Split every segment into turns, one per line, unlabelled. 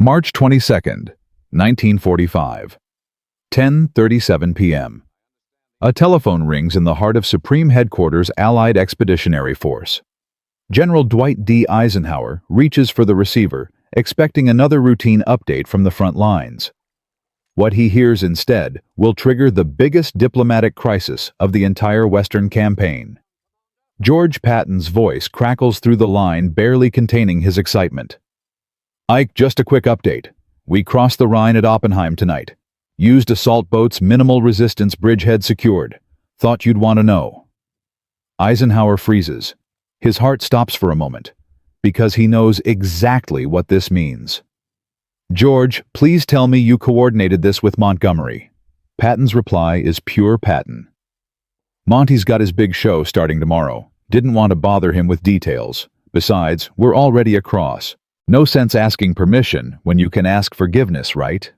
March 22nd, 1945. 10:37 p.m. A telephone rings in the heart of Supreme Headquarters Allied Expeditionary Force. General Dwight D. Eisenhower reaches for the receiver, expecting another routine update from the front lines. What he hears instead will trigger the biggest diplomatic crisis of the entire Western campaign. George Patton's voice crackles through the line, barely containing his excitement. "Ike, just a quick update. We crossed the Rhine at Oppenheim tonight. Used assault boats, minimal resistance, bridgehead secured. Thought you'd want to know." Eisenhower freezes. His heart stops for a moment, because he knows exactly what this means. "George, please tell me you coordinated this with Montgomery." Patton's reply is pure Patton. "Monty's got his big show starting tomorrow. Didn't want to bother him with details. Besides, we're already across. No sense asking permission when you can ask forgiveness, right?"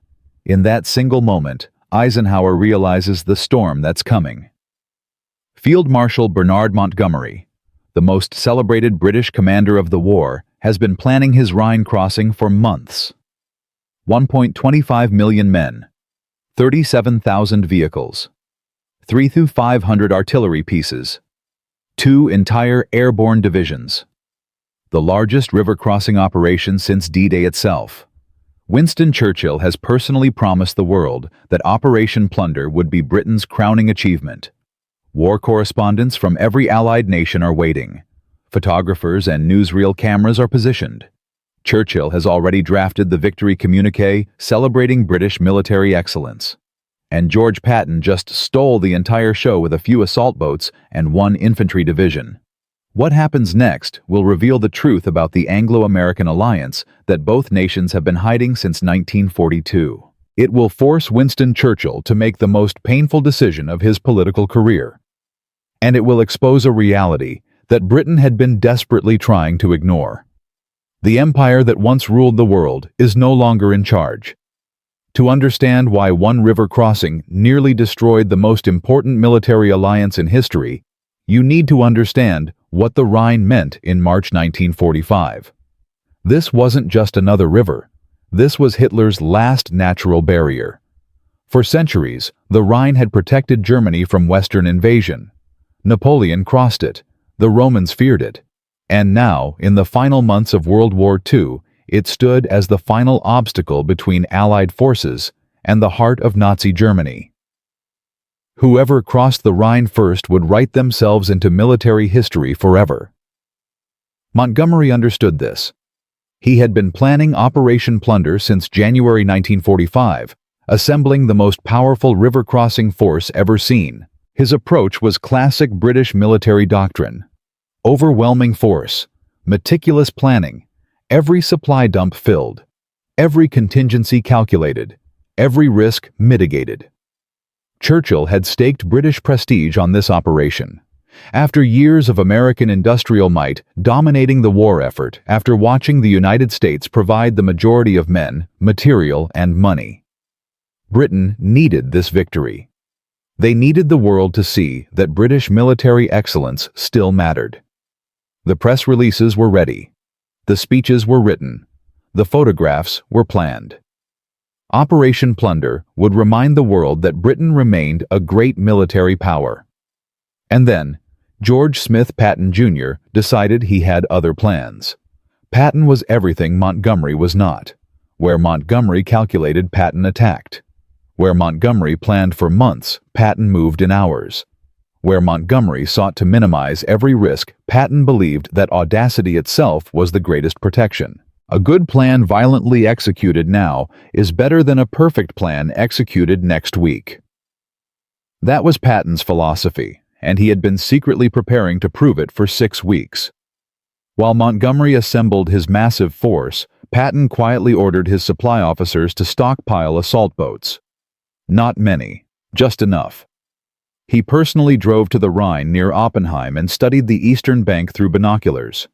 In that single moment, Eisenhower realizes the storm that's coming. Field Marshal Bernard Montgomery, the most celebrated British commander of the war, has been planning his Rhine crossing for months. 1.25 million men, 37,000 vehicles, 3,000 to 500 artillery pieces, 2 entire airborne divisions. The largest river crossing operation since D-Day itself. Winston Churchill has personally promised the world that Operation Plunder would be Britain's crowning achievement. War correspondents from every Allied nation are waiting. Photographers and newsreel cameras are positioned. Churchill has already drafted the victory communique celebrating British military excellence. And George Patton just stole the entire show with a few assault boats and 1 infantry division. What happens next will reveal the truth about the Anglo-American alliance that both nations have been hiding since 1942. It will force Winston Churchill to make the most painful decision of his political career. And it will expose a reality that Britain had been desperately trying to ignore. The empire that once ruled the world is no longer in charge. To understand why one river crossing nearly destroyed the most important military alliance in history, you need to understand what the Rhine meant in March 1945. This wasn't just another river. This was Hitler's last natural barrier. For centuries, the Rhine had protected Germany from Western invasion. Napoleon crossed it. The Romans feared it. And now, in the final months of World War II, it stood as the final obstacle between Allied forces and the heart of Nazi Germany. Whoever crossed the Rhine first would write themselves into military history forever. Montgomery understood this. He had been planning Operation Plunder since January 1945, assembling the most powerful river-crossing force ever seen. His approach was classic British military doctrine. Overwhelming force, meticulous planning, every supply dump filled, every contingency calculated, every risk mitigated. Churchill had staked British prestige on this operation. After years of American industrial might dominating the war effort, after watching the United States provide the majority of men, material, and money, Britain needed this victory. They needed the world to see that British military excellence still mattered. The press releases were ready. The speeches were written. The photographs were planned. Operation Plunder would remind the world that Britain remained a great military power. And then, George Smith Patton Jr. decided he had other plans. Patton was everything Montgomery was not. Where Montgomery calculated, Patton attacked. Where Montgomery planned for months, Patton moved in hours. Where Montgomery sought to minimize every risk, Patton believed that audacity itself was the greatest protection. A good plan violently executed now is better than a perfect plan executed next week. That was Patton's philosophy, and he had been secretly preparing to prove it for 6 weeks. While Montgomery assembled his massive force, Patton quietly ordered his supply officers to stockpile assault boats. Not many, just enough. He personally drove to the Rhine near Oppenheim and studied the eastern bank through binoculars.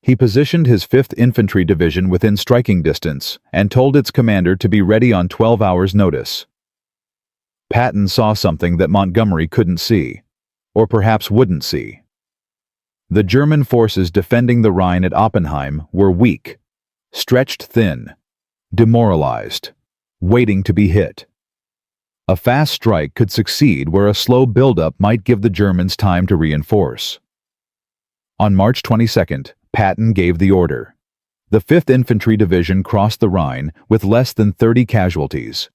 He positioned his 5th Infantry Division within striking distance and told its commander to be ready on 12 hours' notice. Patton saw something that Montgomery couldn't see, or perhaps wouldn't see. The German forces defending the Rhine at Oppenheim were weak, stretched thin, demoralized, waiting to be hit. A fast strike could succeed where a slow buildup might give the Germans time to reinforce. On March 22nd, Patton gave the order. The 5th Infantry Division crossed the Rhine with less than 30 casualties.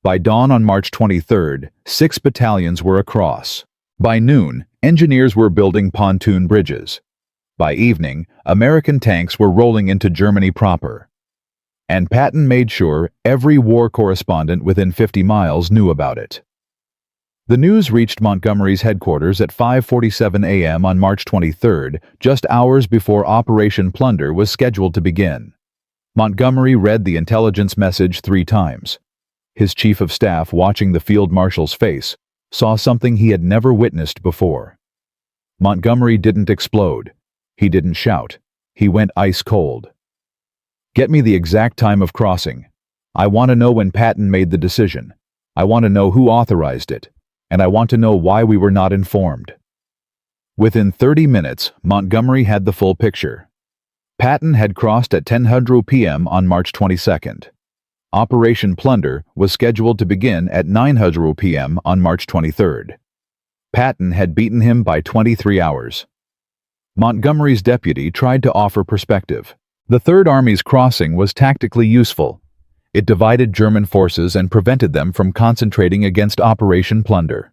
By dawn on March 23rd, 6 battalions were across. By noon, engineers were building pontoon bridges. By evening, American tanks were rolling into Germany proper. And Patton made sure every war correspondent within 50 miles knew about it. The news reached Montgomery's headquarters at 5:47 a.m. on March 23rd, just hours before Operation Plunder was scheduled to begin. Montgomery read the intelligence message 3 times. His chief of staff, watching the field marshal's face, saw something he had never witnessed before. Montgomery didn't explode. He didn't shout. He went ice cold. "Get me the exact time of crossing. I want to know when Patton made the decision. I want to know who authorized it. And I want to know why we were not informed." Within 30 minutes, Montgomery had the full picture. Patton had crossed at 10:00 p.m. on March 22nd. Operation Plunder was scheduled to begin at 9:00 p.m. on March 23rd. Patton had beaten him by 23 hours. Montgomery's deputy tried to offer perspective. The Third Army's crossing was tactically useful. It divided German forces and prevented them from concentrating against Operation Plunder.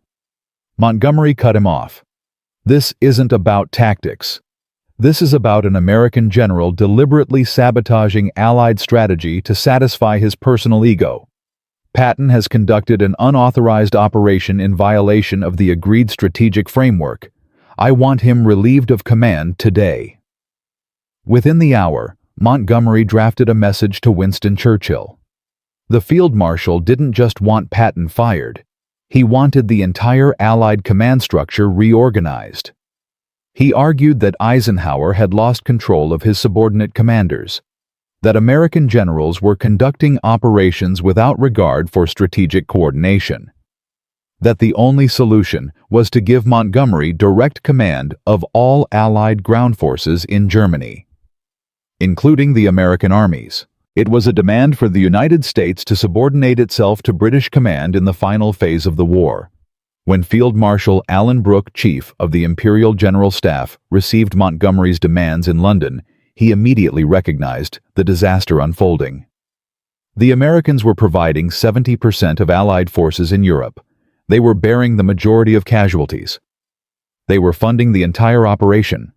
Montgomery cut him off. "This isn't about tactics. This is about an American general deliberately sabotaging Allied strategy to satisfy his personal ego. Patton has conducted an unauthorized operation in violation of the agreed strategic framework. I want him relieved of command today." Within the hour, Montgomery drafted a message to Winston Churchill. The Field Marshal didn't just want Patton fired. He wanted the entire Allied command structure reorganized. He argued that Eisenhower had lost control of his subordinate commanders, that American generals were conducting operations without regard for strategic coordination, that the only solution was to give Montgomery direct command of all Allied ground forces in Germany, including the American armies. It was a demand for the United States to subordinate itself to British command in the final phase of the war. When Field Marshal Alan Brooke, Chief of the Imperial General Staff, received Montgomery's demands in London, he immediately recognized the disaster unfolding. The Americans were providing 70% of Allied forces in Europe. They were bearing the majority of casualties. They were funding the entire operation.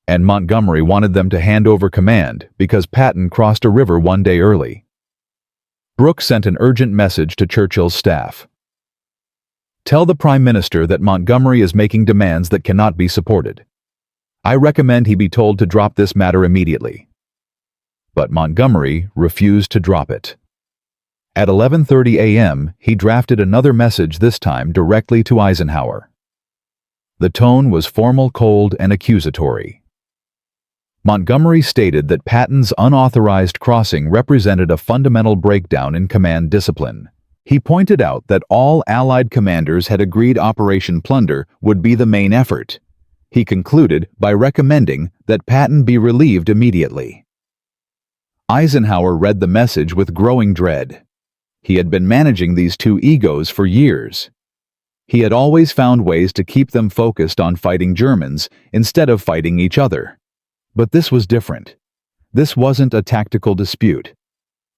And Montgomery wanted them to hand over command because Patton crossed a river one day early. Brooke sent an urgent message to Churchill's staff. "Tell the Prime Minister that Montgomery is making demands that cannot be supported. I recommend he be told to drop this matter immediately." But Montgomery refused to drop it. At 11:30 a.m., he drafted another message, this time directly to Eisenhower. The tone was formal, cold, and accusatory. Montgomery stated that Patton's unauthorized crossing represented a fundamental breakdown in command discipline. He pointed out that all Allied commanders had agreed Operation Plunder would be the main effort. He concluded by recommending that Patton be relieved immediately. Eisenhower read the message with growing dread. He had been managing these two egos for years. He had always found ways to keep them focused on fighting Germans instead of fighting each other. But this was different. This wasn't a tactical dispute.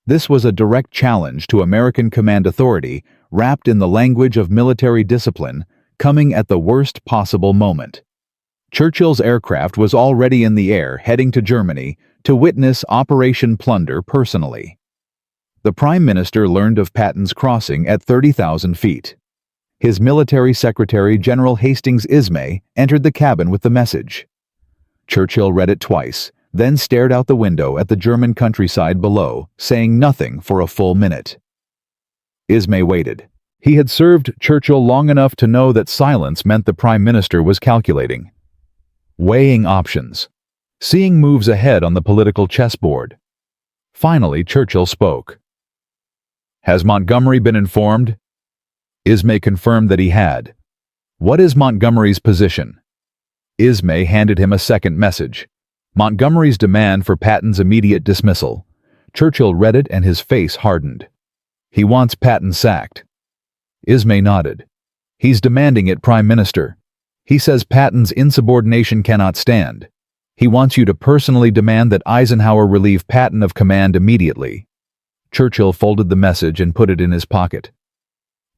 This was a direct challenge to American command authority, wrapped in the language of military discipline, coming at the worst possible moment. Churchill's aircraft was already in the air, heading to Germany, to witness Operation Plunder personally. The Prime Minister learned of Patton's crossing at 30,000 feet. His military secretary, General Hastings Ismay, entered the cabin with the message. Churchill read it twice, then stared out the window at the German countryside below, saying nothing for a full minute. Ismay waited. He had served Churchill long enough to know that silence meant the Prime Minister was calculating, weighing options, seeing moves ahead on the political chessboard. Finally, Churchill spoke. "Has Montgomery been informed?" Ismay confirmed that he had. "What is Montgomery's position?" Ismay handed him a second message. Montgomery's demand for Patton's immediate dismissal. Churchill read it and his face hardened. He wants Patton sacked. Ismay nodded. He's demanding it, Prime Minister. He says Patton's insubordination cannot stand. He wants you to personally demand that Eisenhower relieve Patton of command immediately. Churchill folded the message and put it in his pocket.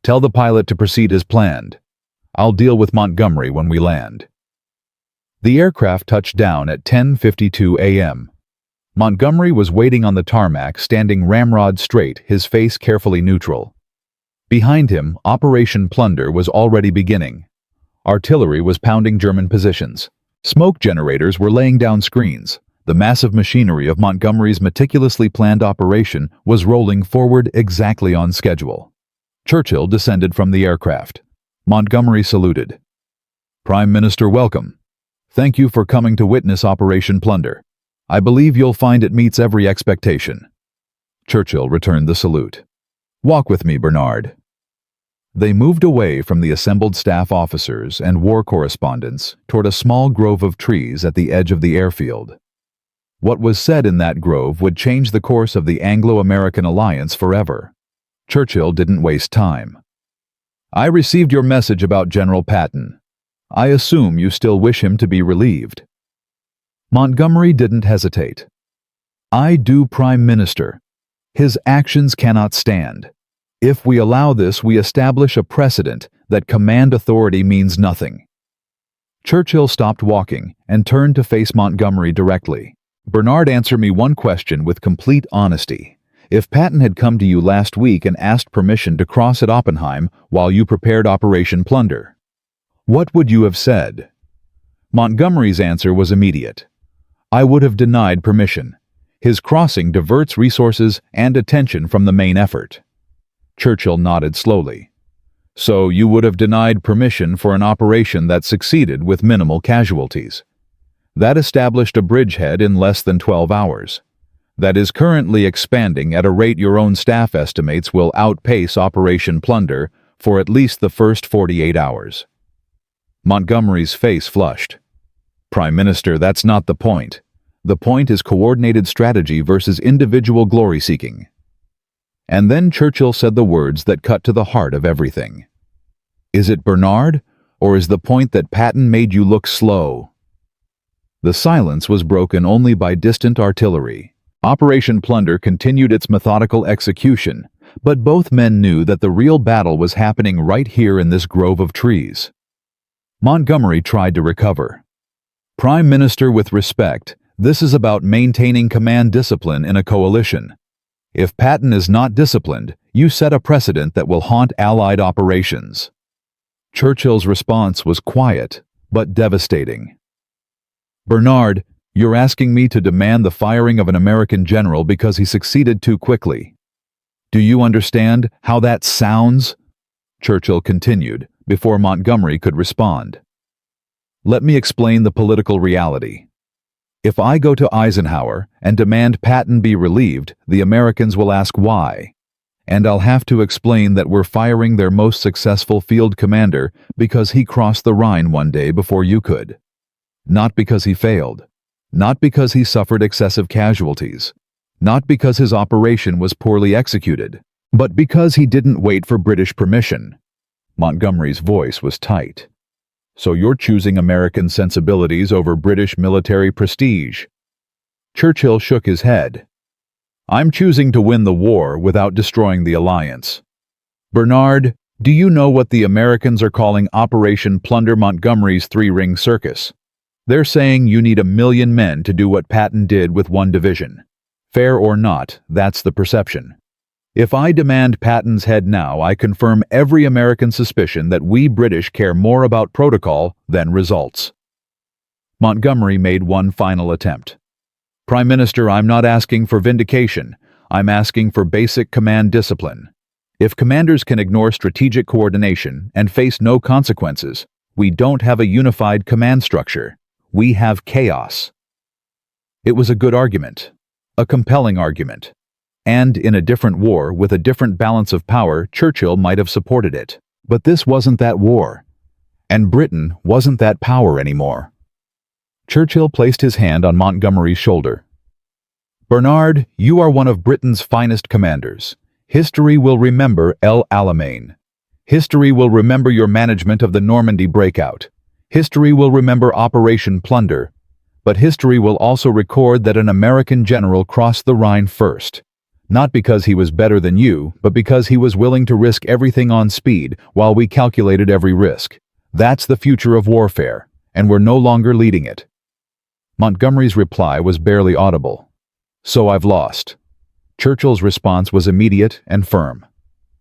Tell the pilot to proceed as planned. I'll deal with Montgomery when we land. The aircraft touched down at 10:52 a.m. Montgomery was waiting on the tarmac, standing ramrod straight, his face carefully neutral. Behind him, Operation Plunder was already beginning. Artillery was pounding German positions. Smoke generators were laying down screens. The massive machinery of Montgomery's meticulously planned operation was rolling forward exactly on schedule. Churchill descended from the aircraft. Montgomery saluted. Prime Minister, welcome. Thank you for coming to witness Operation Plunder. I believe you'll find it meets every expectation. Churchill returned the salute. Walk with me, Bernard. They moved away from the assembled staff officers and war correspondents toward a small grove of trees at the edge of the airfield. What was said in that grove would change the course of the Anglo-American alliance forever. Churchill didn't waste time. I received your message about General Patton. I assume you still wish him to be relieved. Montgomery didn't hesitate. I do, Prime Minister. His actions cannot stand. If we allow this, we establish a precedent that command authority means nothing. Churchill stopped walking and turned to face Montgomery directly. Bernard, answer me one question with complete honesty. If Patton had come to you last week and asked permission to cross at Oppenheim while you prepared Operation Plunder, what would you have said? Montgomery's answer was immediate. I would have denied permission. His crossing diverts resources and attention from the main effort. Churchill nodded slowly. So you would have denied permission for an operation that succeeded with minimal casualties. That established a bridgehead in less than 12 hours. That is currently expanding at a rate your own staff estimates will outpace Operation Plunder for at least the first 48 hours. Montgomery's face flushed. Prime Minister, that's not the point. The point is coordinated strategy versus individual glory-seeking. And then Churchill said the words that cut to the heart of everything. Is it Bernard, or is the point that Patton made you look slow? The silence was broken only by distant artillery. Operation Plunder continued its methodical execution, but both men knew that the real battle was happening right here in this grove of trees. Montgomery tried to recover. Prime Minister, with respect, this is about maintaining command discipline in a coalition. If Patton is not disciplined, you set a precedent that will haunt Allied operations. Churchill's response was quiet, but devastating. Bernard, you're asking me to demand the firing of an American general because he succeeded too quickly. Do you understand how that sounds? Churchill continued, before Montgomery could respond. Let me explain the political reality. If I go to Eisenhower and demand Patton be relieved, the Americans will ask why. And I'll have to explain that we're firing their most successful field commander because he crossed the Rhine one day before you could. Not because he failed. Not because he suffered excessive casualties. Not because his operation was poorly executed. But because he didn't wait for British permission. Montgomery's voice was tight. So you're choosing American sensibilities over British military prestige. Churchill shook his head. I'm choosing to win the war without destroying the alliance. Bernard, do you know what the Americans are calling Operation Plunder? Montgomery's three-ring circus? They're saying you need 1 million men to do what Patton did with one division. Fair or not, that's the perception. If I demand Patton's head now, I confirm every American suspicion that we British care more about protocol than results. Montgomery made one final attempt. Prime Minister, I'm not asking for vindication. I'm asking for basic command discipline. If commanders can ignore strategic coordination and face no consequences, we don't have a unified command structure. We have chaos. It was a good argument, a compelling argument. And in a different war, with a different balance of power, Churchill might have supported it. But this wasn't that war. And Britain wasn't that power anymore. Churchill placed his hand on Montgomery's shoulder. Bernard, you are one of Britain's finest commanders. History will remember El Alamein. History will remember your management of the Normandy breakout. History will remember Operation Plunder. But history will also record that an American general crossed the Rhine first. Not because he was better than you, but because he was willing to risk everything on speed while we calculated every risk. That's the future of warfare, and we're no longer leading it. Montgomery's reply was barely audible. So I've lost. Churchill's response was immediate and firm.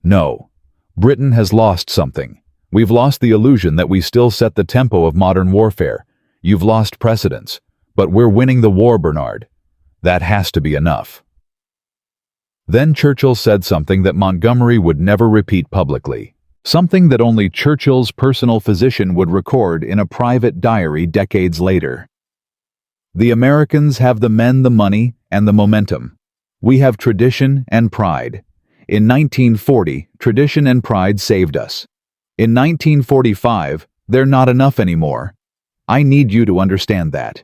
No. Britain has lost something. We've lost the illusion that we still set the tempo of modern warfare. You've lost precedence. But we're winning the war, Bernard. That has to be enough. Then Churchill said something that Montgomery would never repeat publicly. Something that only Churchill's personal physician would record in a private diary decades later. The Americans have the men, the money, and the momentum. We have tradition and pride. In 1940, tradition and pride saved us. In 1945, they're not enough anymore. I need you to understand that.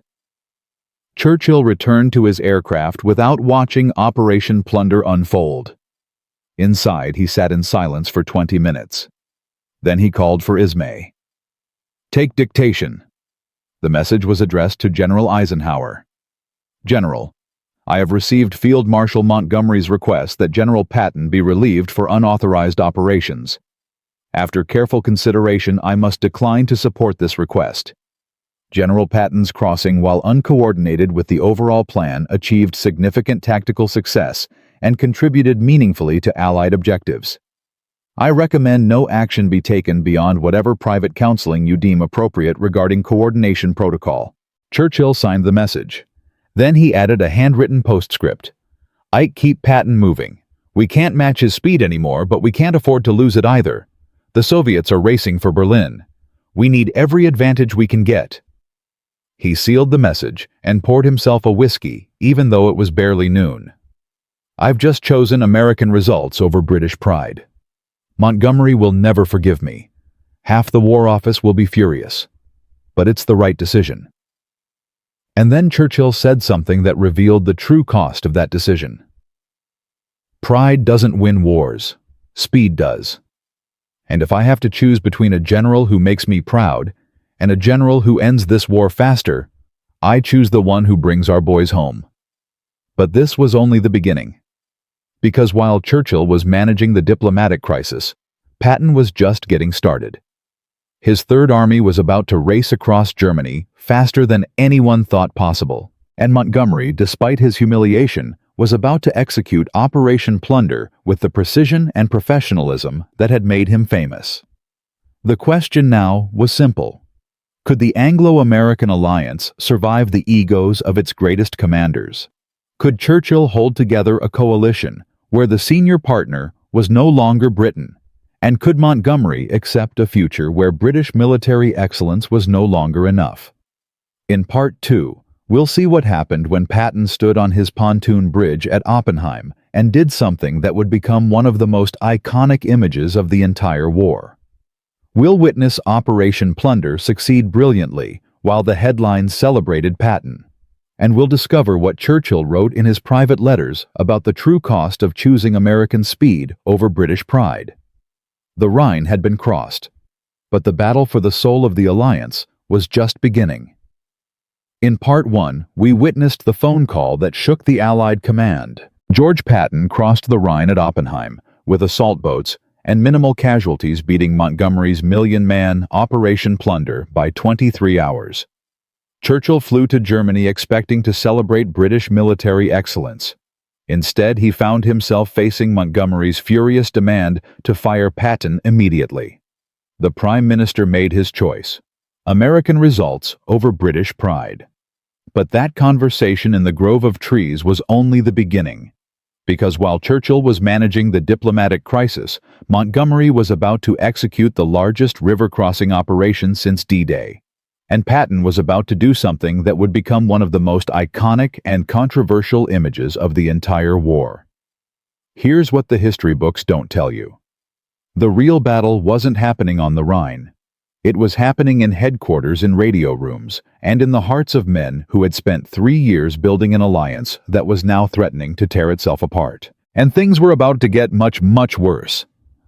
Churchill returned to his aircraft without watching Operation Plunder unfold. Inside, he sat in silence for 20 minutes. Then he called for Ismay. Take dictation. The message was addressed to General Eisenhower. General, I have received Field Marshal Montgomery's request that General Patton be relieved for unauthorized operations. After careful consideration, I must decline to support this request. General Patton's crossing, while uncoordinated with the overall plan, achieved significant tactical success and contributed meaningfully to Allied objectives. I recommend no action be taken beyond whatever private counseling you deem appropriate regarding coordination protocol. Churchill signed the message. Then he added a handwritten postscript. Ike, keep Patton moving. We can't match his speed anymore, but we can't afford to lose it either. The Soviets are racing for Berlin. We need every advantage we can get. He sealed the message and poured himself a whiskey, even though it was barely noon. I've just chosen American results over British pride. Montgomery will never forgive me. Half the War Office will be furious. But it's the right decision. And then Churchill said something that revealed the true cost of that decision. Pride doesn't win wars. Speed does. And if I have to choose between a general who makes me proud and a general who ends this war faster, I choose the one who brings our boys home. But this was only the beginning. Because while Churchill was managing the diplomatic crisis, Patton was just getting started. His Third Army was about to race across Germany faster than anyone thought possible, and Montgomery, despite his humiliation, was about to execute Operation Plunder with the precision and professionalism that had made him famous. The question now was simple. Could the Anglo-American alliance survive the egos of its greatest commanders? Could Churchill hold together a coalition where the senior partner was no longer Britain? And could Montgomery accept a future where British military excellence was no longer enough? In Part 2, we'll see what happened when Patton stood on his pontoon bridge at Oppenheim and did something that would become one of the most iconic images of the entire war. We'll witness Operation Plunder succeed brilliantly while the headlines celebrated Patton. And we'll discover what Churchill wrote in his private letters about the true cost of choosing American speed over British pride. The Rhine had been crossed, but the battle for the soul of the alliance was just beginning. In Part 1, we witnessed the phone call that shook the Allied command. George Patton crossed the Rhine at Oppenheim with assault boats and minimal casualties, beating Montgomery's million-man Operation Plunder by 23 hours. Churchill flew to Germany expecting to celebrate British military excellence. Instead, he found himself facing Montgomery's furious demand to fire Patton immediately. The Prime Minister made his choice: American results over British pride. But that conversation in the grove of trees was only the beginning. Because while Churchill was managing the diplomatic crisis, Montgomery was about to execute the largest river-crossing operation since D-Day. And Patton was about to do something that would become one of the most iconic and controversial images of the entire war. Here's what the history books don't tell you. The real battle wasn't happening on the Rhine. It was happening in headquarters, in radio rooms, and in the hearts of men who had spent 3 years building an alliance that was now threatening to tear itself apart. And things were about to get much, much worse.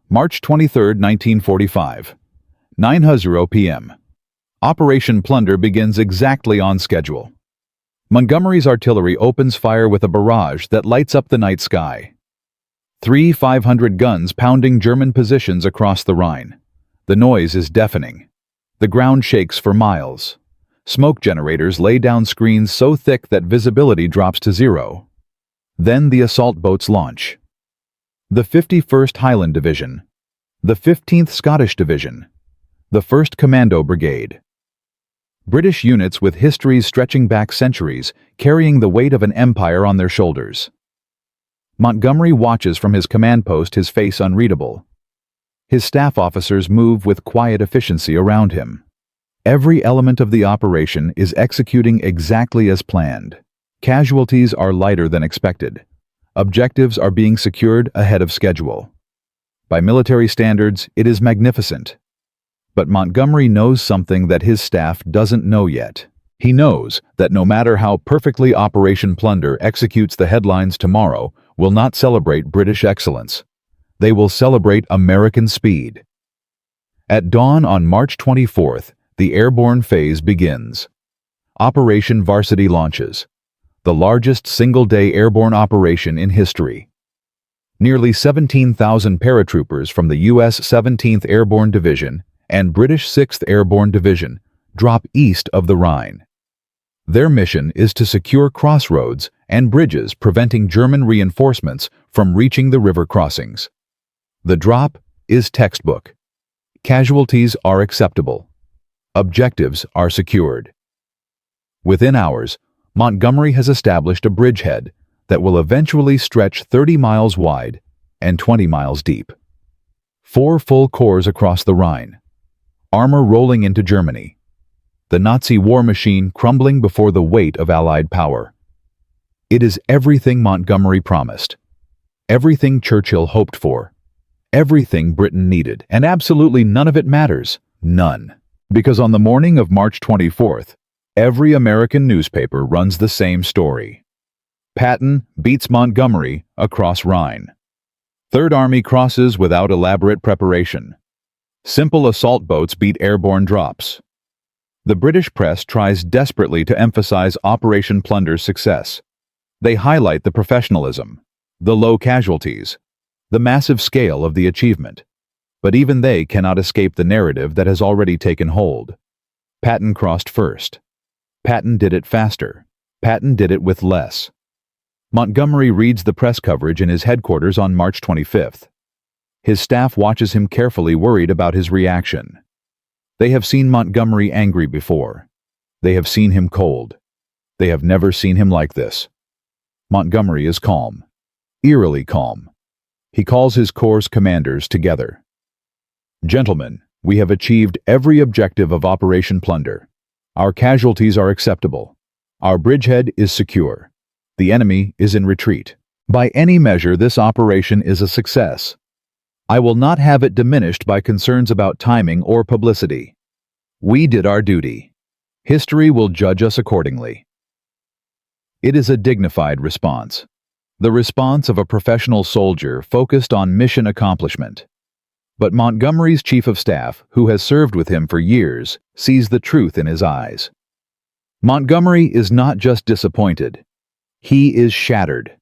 March 23, 1945, 9:00 p.m. Operation Plunder begins exactly on schedule. Montgomery's artillery opens fire with a barrage that lights up the night sky. 3 500 guns pounding German positions across the Rhine. The noise is deafening. The ground shakes for miles. Smoke generators lay down screens so thick that visibility drops to zero. Then the assault boats launch. The 51st Highland Division, the 15th Scottish Division, the 1st Commando Brigade. British units with histories stretching back centuries, carrying the weight of an empire on their shoulders. Montgomery watches from his command post, his face unreadable. His staff officers move with quiet efficiency around him. Every element of the operation is executing exactly as planned. Casualties are lighter than expected. Objectives are being secured ahead of schedule. By military standards, it is magnificent. But Montgomery knows something that his staff doesn't know yet. He knows that no matter how perfectly Operation Plunder executes, the headlines tomorrow will not celebrate British excellence. They will celebrate American speed. At dawn on March 24th, the airborne phase begins. Operation Varsity launches, the largest single-day airborne operation in history. Nearly 17,000 paratroopers from the U.S. 17th Airborne Division and British 6th Airborne Division drop east of the Rhine. Their mission is to secure crossroads and bridges, preventing German reinforcements from reaching the river crossings. The drop is textbook. Casualties are acceptable. Objectives are secured. Within hours, Montgomery has established a bridgehead that will eventually stretch 30 miles wide and 20 miles deep. 4 full corps across the Rhine. Armor rolling into Germany. The Nazi war machine crumbling before the weight of Allied power. It is everything Montgomery promised. Everything Churchill hoped for. Everything Britain needed, and absolutely none of it matters. None. Because on the morning of March 24th, every American newspaper runs the same story. Patton beats Montgomery across Rhine. Third Army crosses without elaborate preparation. Simple assault boats beat airborne drops. The British press tries desperately to emphasize Operation Plunder's success. They highlight the professionalism, the low casualties, the massive scale of the achievement. But even they cannot escape the narrative that has already taken hold. Patton crossed first. Patton did it faster. Patton did it with less. Montgomery reads the press coverage in his headquarters on March 25th. His staff watches him carefully, worried about his reaction. They have seen Montgomery angry before. They have seen him cold. They have never seen him like this. Montgomery is calm. Eerily calm. He calls his corps commanders together. Gentlemen, we have achieved every objective of Operation Plunder. Our casualties are acceptable. Our bridgehead is secure. The enemy is in retreat. By any measure, this operation is a success. I will not have it diminished by concerns about timing or publicity. We did our duty. History will judge us accordingly. It is a dignified response. The response of a professional soldier focused on mission accomplishment. But Montgomery's chief of staff, who has served with him for years, sees the truth in his eyes. Montgomery is not just disappointed. He is shattered.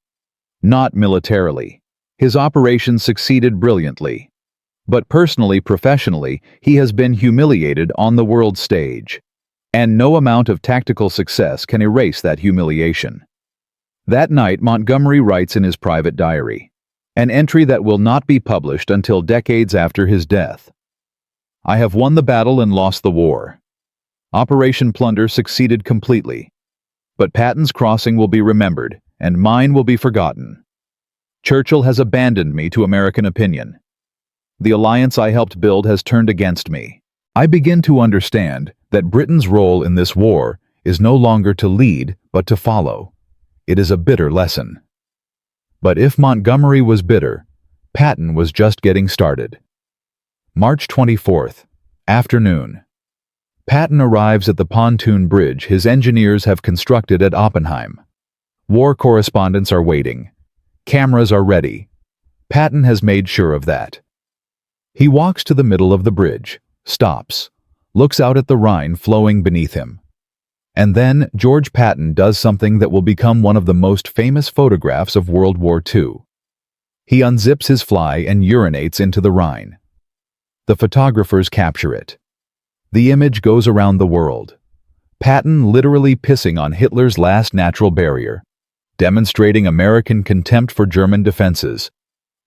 Not militarily. His operation succeeded brilliantly. But personally, professionally, he has been humiliated on the world stage. And no amount of tactical success can erase that humiliation. That night, Montgomery writes in his private diary, an entry that will not be published until decades after his death. I have won the battle and lost the war. Operation Plunder succeeded completely. But Patton's crossing will be remembered, and mine will be forgotten. Churchill has abandoned me to American opinion. The alliance I helped build has turned against me. I begin to understand that Britain's role in this war is no longer to lead, but to follow. It is a bitter lesson. But if Montgomery was bitter, Patton was just getting started. March 24th, afternoon. Patton arrives at the pontoon bridge his engineers have constructed at Oppenheim. War correspondents are waiting. Cameras are ready. Patton has made sure of that. He walks to the middle of the bridge, stops, looks out at the Rhine flowing beneath him. And then George Patton does something that will become one of the most famous photographs of World War II. He unzips his fly and urinates into the Rhine. The photographers capture it. The image goes around the world. Patton literally pissing on Hitler's last natural barrier, demonstrating American contempt for German defenses,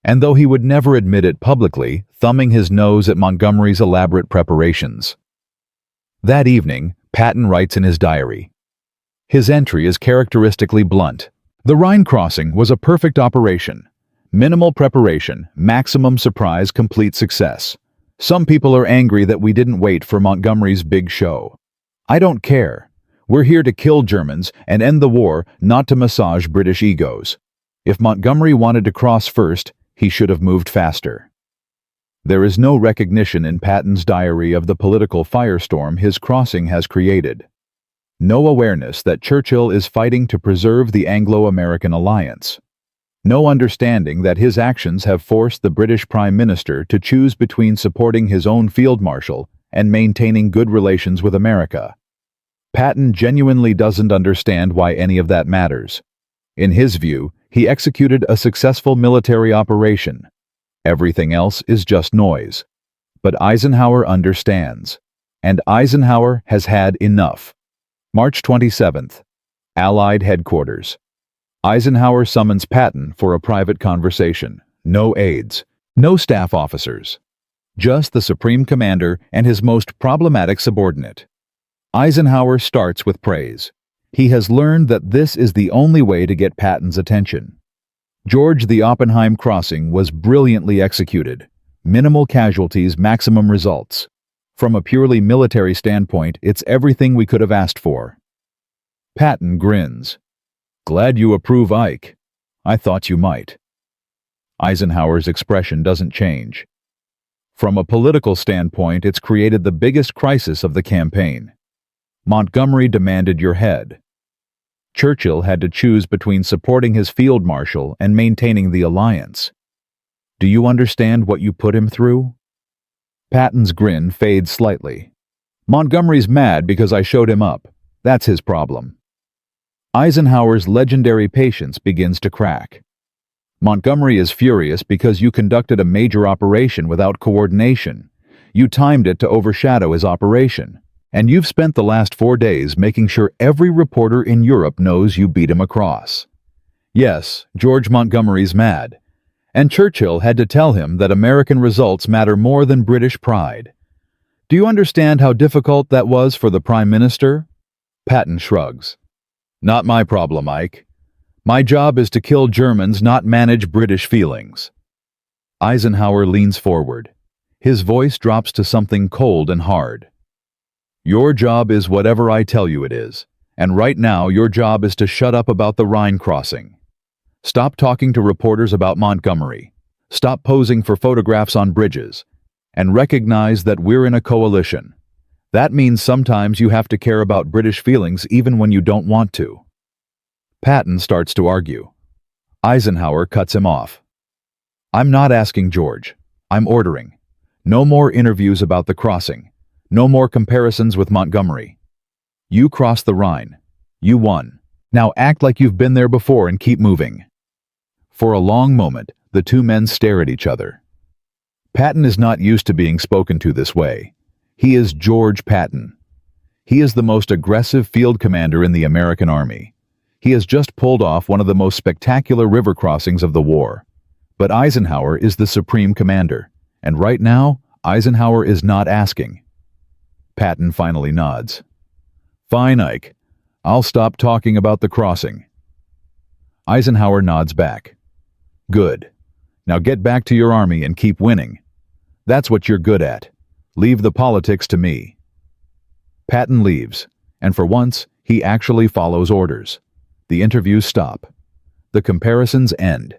and though he would never admit it publicly, thumbing his nose at Montgomery's elaborate preparations. That evening, Patton writes in his diary. His entry is characteristically blunt. The Rhine crossing was a perfect operation. Minimal preparation, maximum surprise, complete success. Some people are angry that we didn't wait for Montgomery's big show. I don't care. We're here to kill Germans and end the war, not to massage British egos. If Montgomery wanted to cross first, he should have moved faster. There is no recognition in Patton's diary of the political firestorm his crossing has created. No awareness that Churchill is fighting to preserve the Anglo-American alliance. No understanding that his actions have forced the British Prime Minister to choose between supporting his own Field Marshal and maintaining good relations with America. Patton genuinely doesn't understand why any of that matters. In his view, he executed a successful military operation. Everything else is just noise. But Eisenhower understands. And Eisenhower has had enough. March 27th. Allied Headquarters. Eisenhower summons Patton for a private conversation. No aides. No staff officers. Just the Supreme Commander and his most problematic subordinate. Eisenhower starts with praise. He has learned that this is the only way to get Patton's attention. George, the Oppenheim crossing was brilliantly executed. Minimal casualties, maximum results. From a purely military standpoint, it's everything we could have asked for. Patton grins. Glad you approve, Ike. I thought you might. Eisenhower's expression doesn't change. From a political standpoint, it's created the biggest crisis of the campaign. Montgomery demanded your head. Churchill had to choose between supporting his field marshal and maintaining the alliance. Do you understand what you put him through? Patton's grin fades slightly. Montgomery's mad because I showed him up. That's his problem. Eisenhower's legendary patience begins to crack. Montgomery is furious because you conducted a major operation without coordination. You timed it to overshadow his operation. And you've spent the last 4 days making sure every reporter in Europe knows you beat him across. Yes, George Montgomery's mad. And Churchill had to tell him that American results matter more than British pride. Do you understand how difficult that was for the Prime Minister? Patton shrugs. Not my problem, Ike. My job is to kill Germans, not manage British feelings. Eisenhower leans forward. His voice drops to something cold and hard. Your job is whatever I tell you it is, and right now your job is to shut up about the Rhine crossing. Stop talking to reporters about Montgomery. Stop posing for photographs on bridges, and recognize that we're in a coalition. That means sometimes you have to care about British feelings even when you don't want to. Patton starts to argue. Eisenhower cuts him off. I'm not asking George. I'm ordering. No more interviews about the crossing. No more comparisons with Montgomery. You crossed the Rhine. You won. Now act like you've been there before and keep moving. For a long moment, the two men stare at each other. Patton is not used to being spoken to this way. He is George Patton. He is the most aggressive field commander in the American Army. He has just pulled off one of the most spectacular river crossings of the war. But Eisenhower is the supreme commander, and right now, Eisenhower is not asking. Patton finally nods. Fine, Ike. I'll stop talking about the crossing. Eisenhower nods back. Good. Now get back to your army and keep winning. That's what you're good at. Leave the politics to me. Patton leaves, and for once, he actually follows orders. The interviews stop. The comparisons end.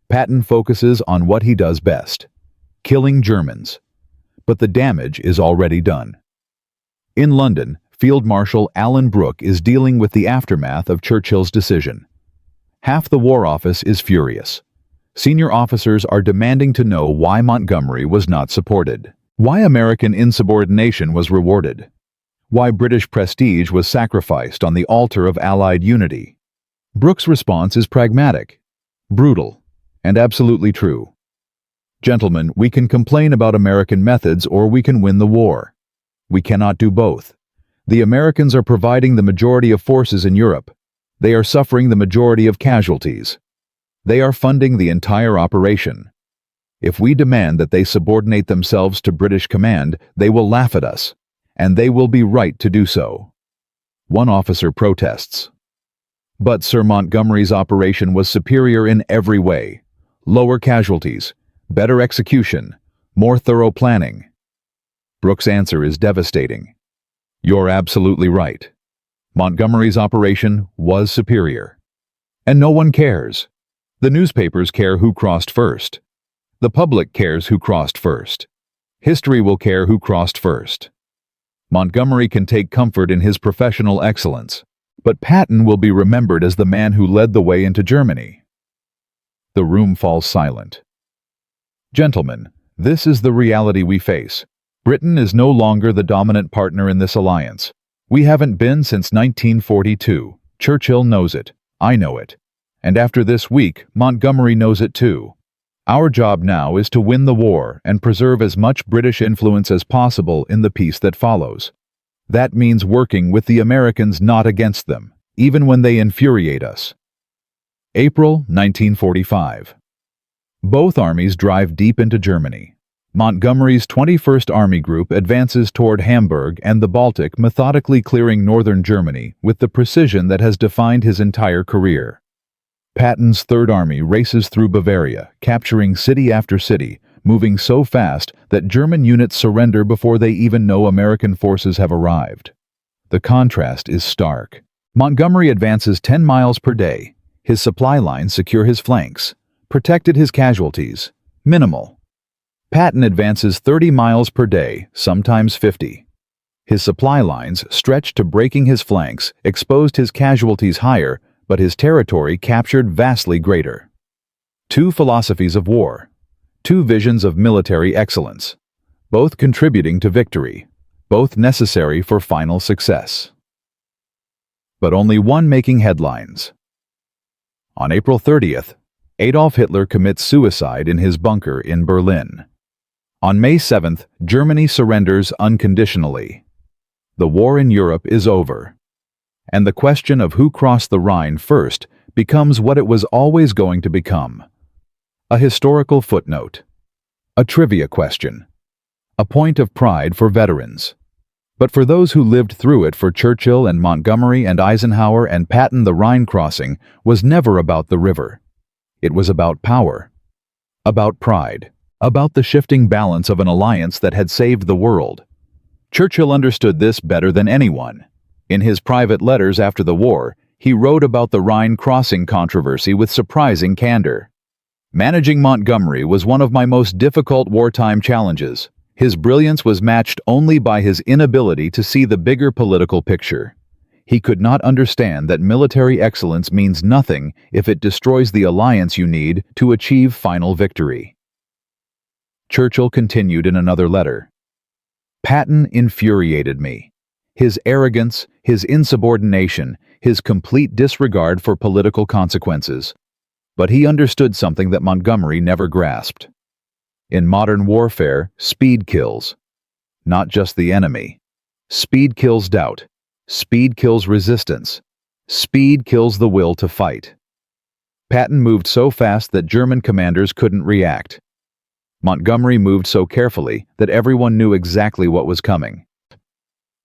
Patton focuses on what he does best, killing Germans. But the damage is already done. In London, Field Marshal Alan Brooke is dealing with the aftermath of Churchill's decision. Half the War Office is furious. Senior officers are demanding to know why Montgomery was not supported, why American insubordination was rewarded, why British prestige was sacrificed on the altar of Allied unity. Brooke's response is pragmatic, brutal, and absolutely true. Gentlemen, we can complain about American methods or we can win the war. We cannot do both. The Americans are providing the majority of forces in Europe. They are suffering the majority of casualties. They are funding the entire operation. If we demand that they subordinate themselves to British command, they will laugh at us, and they will be right to do so. One officer protests. But Sir Montgomery's operation was superior in every way. Lower casualties, better execution, more thorough planning. Brooke's answer is devastating. You're absolutely right. Montgomery's operation was superior. And no one cares. The newspapers care who crossed first. The public cares who crossed first. History will care who crossed first. Montgomery can take comfort in his professional excellence, but Patton will be remembered as the man who led the way into Germany. The room falls silent. Gentlemen, this is the reality we face. Britain is no longer the dominant partner in this alliance. We haven't been since 1942. Churchill knows it. I know it. And after this week, Montgomery knows it too. Our job now is to win the war and preserve as much British influence as possible in the peace that follows. That means working with the Americans, not against them, even when they infuriate us. April 1945. Both armies drive deep into Germany. Montgomery's 21st Army Group advances toward Hamburg and the Baltic, methodically clearing northern Germany with the precision that has defined his entire career. Patton's Third Army races through Bavaria, capturing city after city, moving so fast that German units surrender before they even know American forces have arrived. The contrast is stark. Montgomery advances 10 miles per day. His supply lines secure his flanks, protected his casualties, minimal. Patton advances 30 miles per day, sometimes 50. His supply lines, stretched to breaking his flanks, exposed his casualties higher, but his territory captured vastly greater. Two philosophies of war, two visions of military excellence, both contributing to victory, both necessary for final success. But only one making headlines. On April 30th, Adolf Hitler commits suicide in his bunker in Berlin. On May 7th, Germany surrenders unconditionally. The war in Europe is over. And the question of who crossed the Rhine first becomes what it was always going to become. A historical footnote. A trivia question. A point of pride for veterans. But for those who lived through it, for Churchill and Montgomery and Eisenhower and Patton, the Rhine crossing was never about the river. It was about power. About pride. About the shifting balance of an alliance that had saved the world. Churchill understood this better than anyone. In his private letters after the war, he wrote about the Rhine crossing controversy with surprising candor. Managing Montgomery was one of my most difficult wartime challenges. His brilliance was matched only by his inability to see the bigger political picture. He could not understand that military excellence means nothing if it destroys the alliance you need to achieve final victory. Churchill continued in another letter. Patton infuriated me. His arrogance, his insubordination, his complete disregard for political consequences. But he understood something that Montgomery never grasped. In modern warfare, speed kills. Not just the enemy. Speed kills doubt. Speed kills resistance. Speed kills the will to fight. Patton moved so fast that German commanders couldn't react. Montgomery moved so carefully that everyone knew exactly what was coming.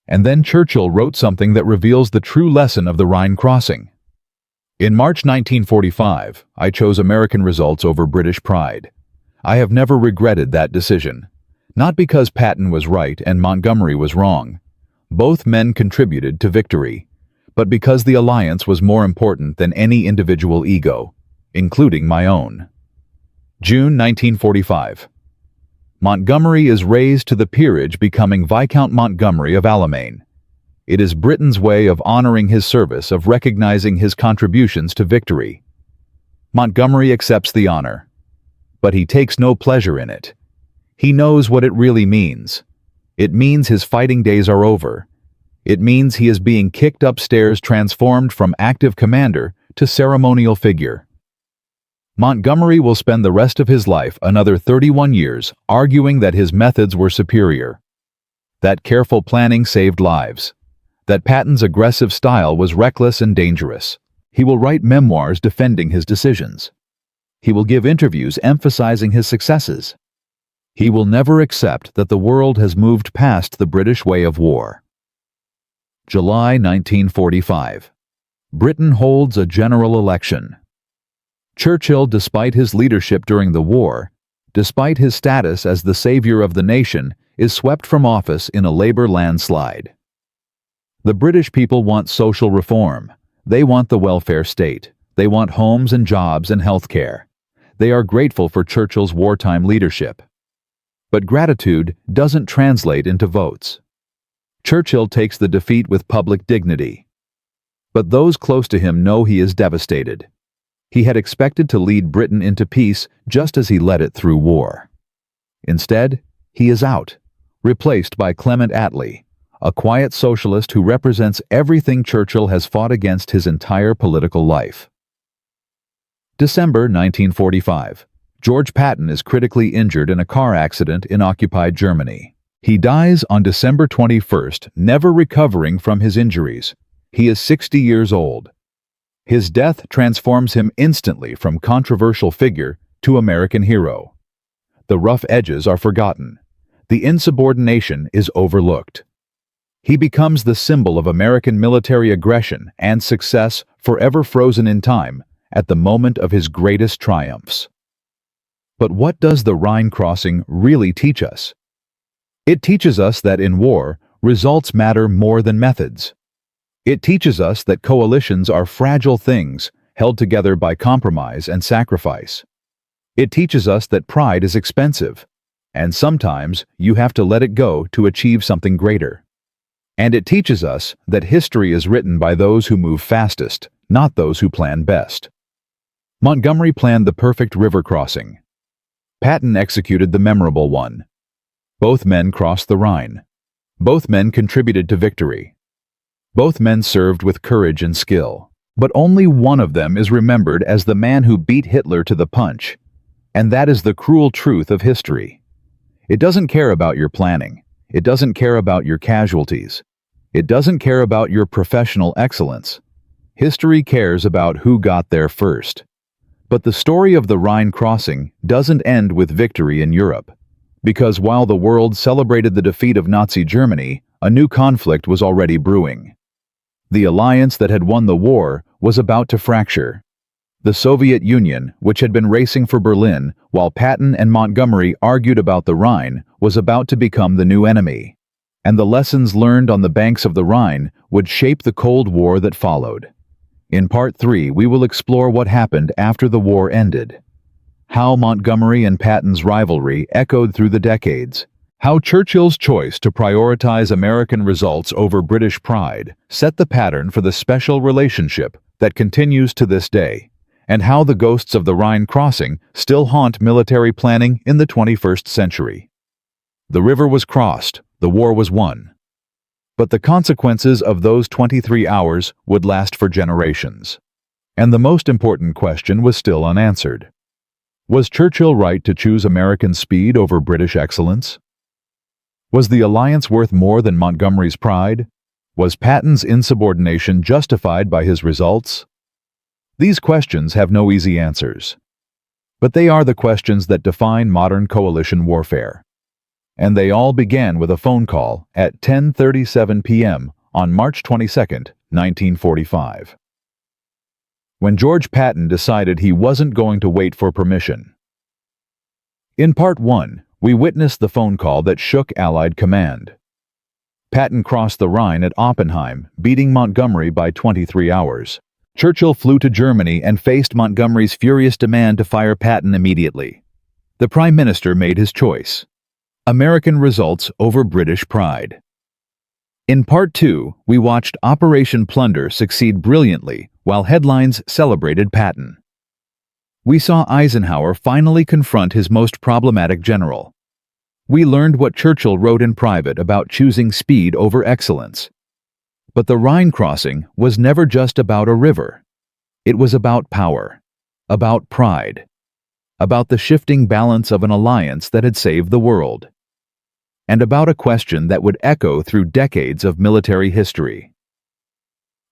And then Churchill wrote something that reveals the true lesson of the Rhine crossing. In March 1945, I chose American results over British pride. I have never regretted that decision. Not because Patton was right and Montgomery was wrong. Both men contributed to victory. But because the alliance was more important than any individual ego, including my own. June 1945. Montgomery is raised to the peerage, becoming Viscount Montgomery of Alamein. It is Britain's way of honoring his service, of recognizing his contributions to victory. Montgomery accepts the honor, but he takes no pleasure in it. He knows what it really means. It means his fighting days are over. It means he is being kicked upstairs, transformed from active commander to ceremonial figure. Montgomery will spend the rest of his life, another 31 years, arguing that his methods were superior, that careful planning saved lives, that Patton's aggressive style was reckless and dangerous. He will write memoirs defending his decisions. He will give interviews emphasizing his successes. He will never accept that the world has moved past the British way of war. July 1945. Britain holds a general election. Churchill, despite his leadership during the war, despite his status as the savior of the nation, is swept from office in a Labour landslide. The British people want social reform. They want the welfare state. They want homes and jobs and health care. They are grateful for Churchill's wartime leadership. But gratitude doesn't translate into votes. Churchill takes the defeat with public dignity. But those close to him know he is devastated. He had expected to lead Britain into peace just as he led it through war. Instead, he is out, replaced by Clement Attlee, a quiet socialist who represents everything Churchill has fought against his entire political life. December 1945. George Patton is critically injured in a car accident in occupied Germany. He dies on December 21st, never recovering from his injuries. He is 60 years old. His death transforms him instantly from controversial figure to American hero. The rough edges are forgotten. The insubordination is overlooked. He becomes the symbol of American military aggression and success, forever frozen in time at the moment of his greatest triumphs. But what does the Rhine crossing really teach us? It teaches us that in war, results matter more than methods. It teaches us that coalitions are fragile things held together by compromise and sacrifice. It teaches us that pride is expensive, and sometimes you have to let it go to achieve something greater. And it teaches us that history is written by those who move fastest, not those who plan best. Montgomery planned the perfect river crossing. Patton executed the memorable one. Both men crossed the Rhine. Both men contributed to victory. Both men served with courage and skill. But only one of them is remembered as the man who beat Hitler to the punch. And that is the cruel truth of history. It doesn't care about your planning. It doesn't care about your casualties. It doesn't care about your professional excellence. History cares about who got there first. But the story of the Rhine crossing doesn't end with victory in Europe. Because while the world celebrated the defeat of Nazi Germany, a new conflict was already brewing. The alliance that had won the war was about to fracture. The Soviet Union, which had been racing for Berlin while Patton and Montgomery argued about the Rhine, was about to become the new enemy. And the lessons learned on the banks of the Rhine would shape the Cold War that followed. In Part 3, we will explore what happened after the war ended. How Montgomery and Patton's rivalry echoed through the decades. How Churchill's choice to prioritize American results over British pride set the pattern for the special relationship that continues to this day. And how the ghosts of the Rhine crossing still haunt military planning in the 21st century. The river was crossed, the war was won. But the consequences of those 23 hours would last for generations. And the most important question was still unanswered. Was Churchill right to choose American speed over British excellence? Was the alliance worth more than Montgomery's pride? Was Patton's insubordination justified by his results? These questions have no easy answers. But they are the questions that define modern coalition warfare. And they all began with a phone call at 10:37 p.m. on March 22, 1945. When George Patton decided he wasn't going to wait for permission. In Part 1, we witnessed the phone call that shook Allied command. Patton crossed the Rhine at Oppenheim, beating Montgomery by 23 hours. Churchill flew to Germany and faced Montgomery's furious demand to fire Patton immediately. The Prime Minister made his choice. American results over British pride. In Part 2, we watched Operation Plunder succeed brilliantly while headlines celebrated Patton. We saw Eisenhower finally confront his most problematic general. We learned what Churchill wrote in private about choosing speed over excellence. But the Rhine crossing was never just about a river. It was about power, about pride, about the shifting balance of an alliance that had saved the world, and about a question that would echo through decades of military history.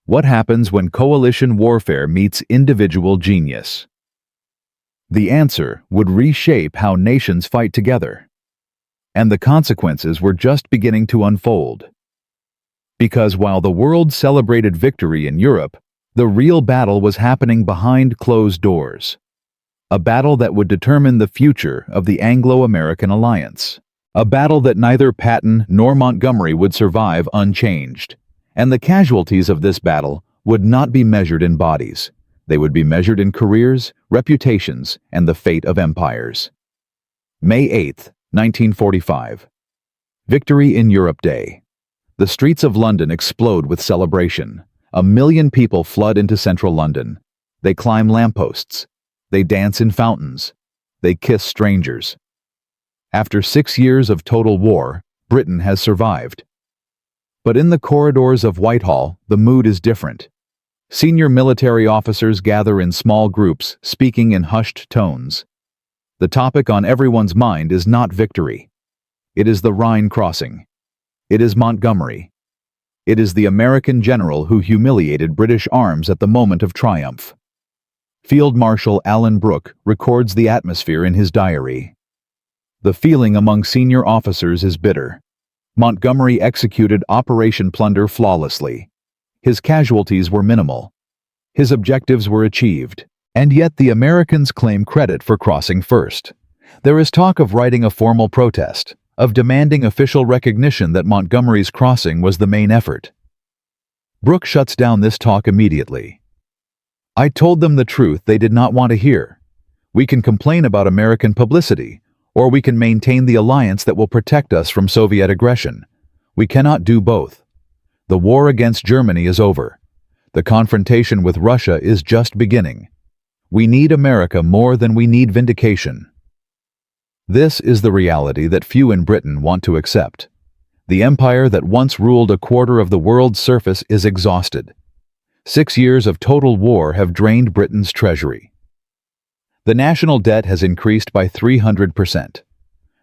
What happens when coalition warfare meets individual genius? The answer would reshape how nations fight together. And the consequences were just beginning to unfold. Because while the world celebrated victory in Europe, the real battle was happening behind closed doors. A battle that would determine the future of the Anglo-American alliance. A battle that neither Patton nor Montgomery would survive unchanged. And the casualties of this battle would not be measured in bodies. They would be measured in careers, reputations, and the fate of empires. May 8, 1945. Victory in Europe Day. The streets of London explode with celebration. 1 million people flood into central London. They climb lampposts. They dance in fountains. They kiss strangers. After 6 years of total war, Britain has survived. But in the corridors of Whitehall, the mood is different. Senior military officers gather in small groups, speaking in hushed tones. The topic on everyone's mind is not victory. It is the Rhine crossing. It is Montgomery. It is the American general who humiliated British arms at the moment of triumph. Field Marshal Alan Brooke records the atmosphere in his diary. The feeling among senior officers is bitter. Montgomery executed Operation Plunder flawlessly. His casualties were minimal. His objectives were achieved. And yet the Americans claim credit for crossing first. There is talk of writing a formal protest, of demanding official recognition that Montgomery's crossing was the main effort. Brooke shuts down this talk immediately. I told them the truth they did not want to hear. We can complain about American publicity, or we can maintain the alliance that will protect us from Soviet aggression. We cannot do both. The war against Germany is over. The confrontation with Russia is just beginning. We need America more than we need vindication. This is the reality that few in Britain want to accept. The empire that once ruled a quarter of the world's surface is exhausted. 6 years of total war have drained Britain's treasury. The national debt has increased by 300%.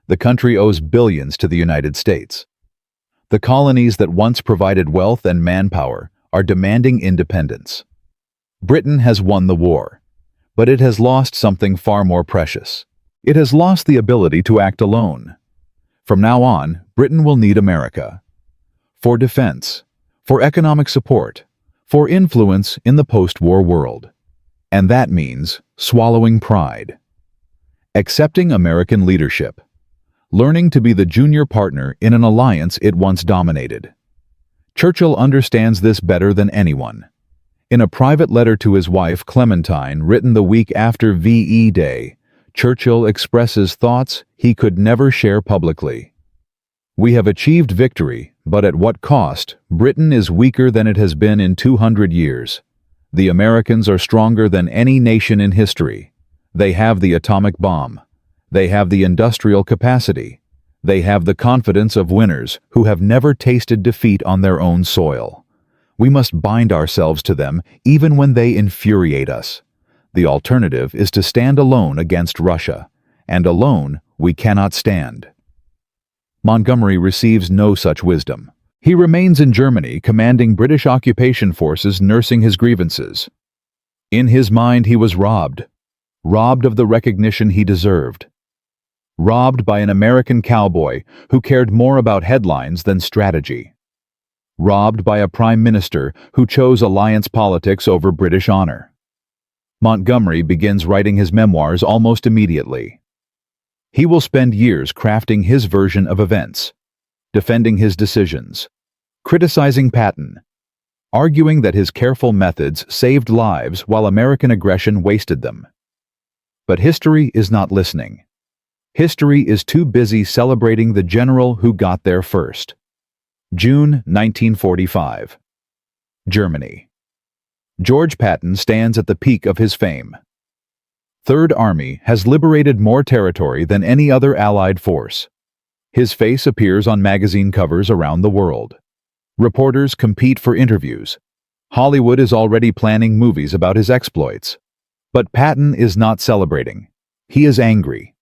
The country owes billions to the United States. The colonies that once provided wealth and manpower are demanding independence. Britain has won the war, but it has lost something far more precious. It has lost the ability to act alone. From now on, Britain will need America. For defense, for economic support, for influence in the post-war world. And that means swallowing pride. Accepting American leadership. Learning to be the junior partner in an alliance it once dominated. Churchill understands this better than anyone. In a private letter to his wife Clementine written the week after VE Day, Churchill expresses thoughts he could never share publicly. We have achieved victory, but at what cost? Britain is weaker than it has been in 200 years. The Americans are stronger than any nation in history. They have the atomic bomb. They have the industrial capacity. They have the confidence of winners who have never tasted defeat on their own soil. We must bind ourselves to them even when they infuriate us. The alternative is to stand alone against Russia, and alone we cannot stand. Montgomery receives no such wisdom. He remains in Germany, commanding British occupation forces, nursing his grievances. In his mind he was robbed of the recognition he deserved. Robbed by an American cowboy who cared more about headlines than strategy. Robbed by a prime minister who chose alliance politics over British honor. Montgomery begins writing his memoirs almost immediately. He will spend years crafting his version of events, defending his decisions, criticizing Patton, arguing that his careful methods saved lives while American aggression wasted them. But history is not listening. History is too busy celebrating the general who got there first. June 1945. Germany. George Patton stands at the peak of his fame. Third Army has liberated more territory than any other Allied force. His face appears on magazine covers around the world. Reporters compete for interviews. Hollywood is already planning movies about his exploits. But Patton is not celebrating. He is angry.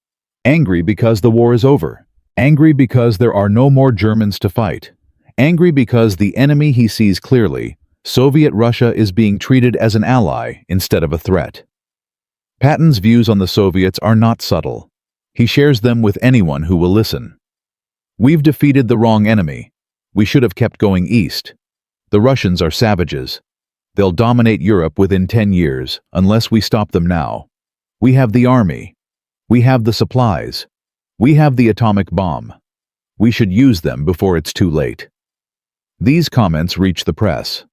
Angry because the war is over. Angry because there are no more Germans to fight. Angry because the enemy he sees clearly, Soviet Russia, is being treated as an ally instead of a threat. Patton's views on the Soviets are not subtle. He shares them with anyone who will listen. We've defeated the wrong enemy. We should have kept going east. The Russians are savages. They'll dominate Europe within 10 years, unless we stop them now. We have the army. We have the supplies. We have the atomic bomb. We should use them before it's too late. These comments reach the press.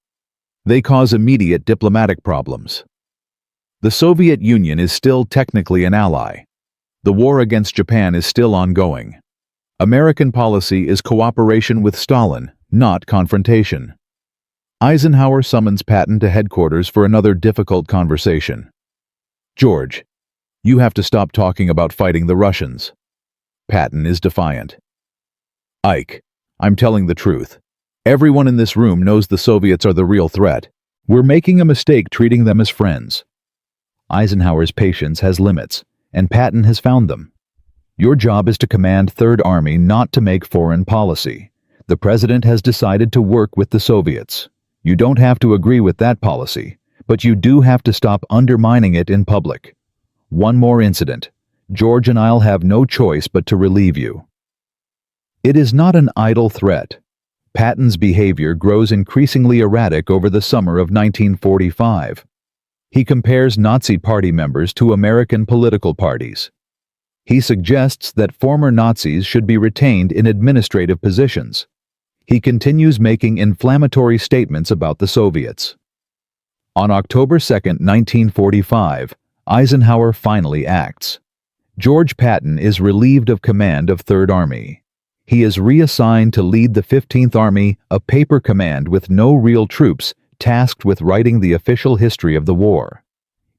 They cause immediate diplomatic problems. The Soviet Union is still technically an ally. The war against Japan is still ongoing. American policy is cooperation with Stalin, not confrontation. Eisenhower summons Patton to headquarters for another difficult conversation. George, you have to stop talking about fighting the Russians. Patton is defiant. Ike, I'm telling the truth. Everyone in this room knows the Soviets are the real threat. We're making a mistake treating them as friends. Eisenhower's patience has limits, and Patton has found them. Your job is to command Third Army, not to make foreign policy. The president has decided to work with the Soviets. You don't have to agree with that policy, but you do have to stop undermining it in public. One more incident. George and I'll have no choice but to relieve you. It is not an idle threat. Patton's behavior grows increasingly erratic over the summer of 1945. He compares Nazi party members to American political parties. He suggests that former Nazis should be retained in administrative positions. He continues making inflammatory statements about the Soviets. On October 2, 1945, Eisenhower finally acts. George Patton is relieved of command of Third Army. He is reassigned to lead the 15th Army, a paper command with no real troops, tasked with writing the official history of the war.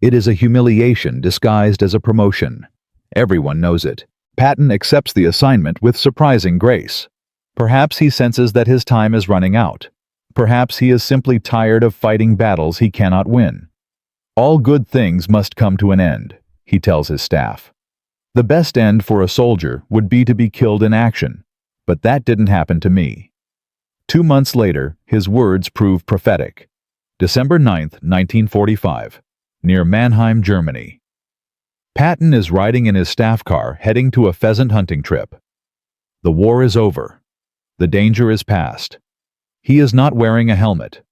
It is a humiliation disguised as a promotion. Everyone knows it. Patton accepts the assignment with surprising grace. Perhaps he senses that his time is running out. Perhaps he is simply tired of fighting battles he cannot win. All good things must come to an end, he tells his staff. The best end for a soldier would be to be killed in action, but that didn't happen to me. 2 months later, his words prove prophetic. December 9, 1945, near Mannheim, Germany. Patton is riding in his staff car heading to a pheasant hunting trip. The war is over. The danger is past. He is not wearing a helmet.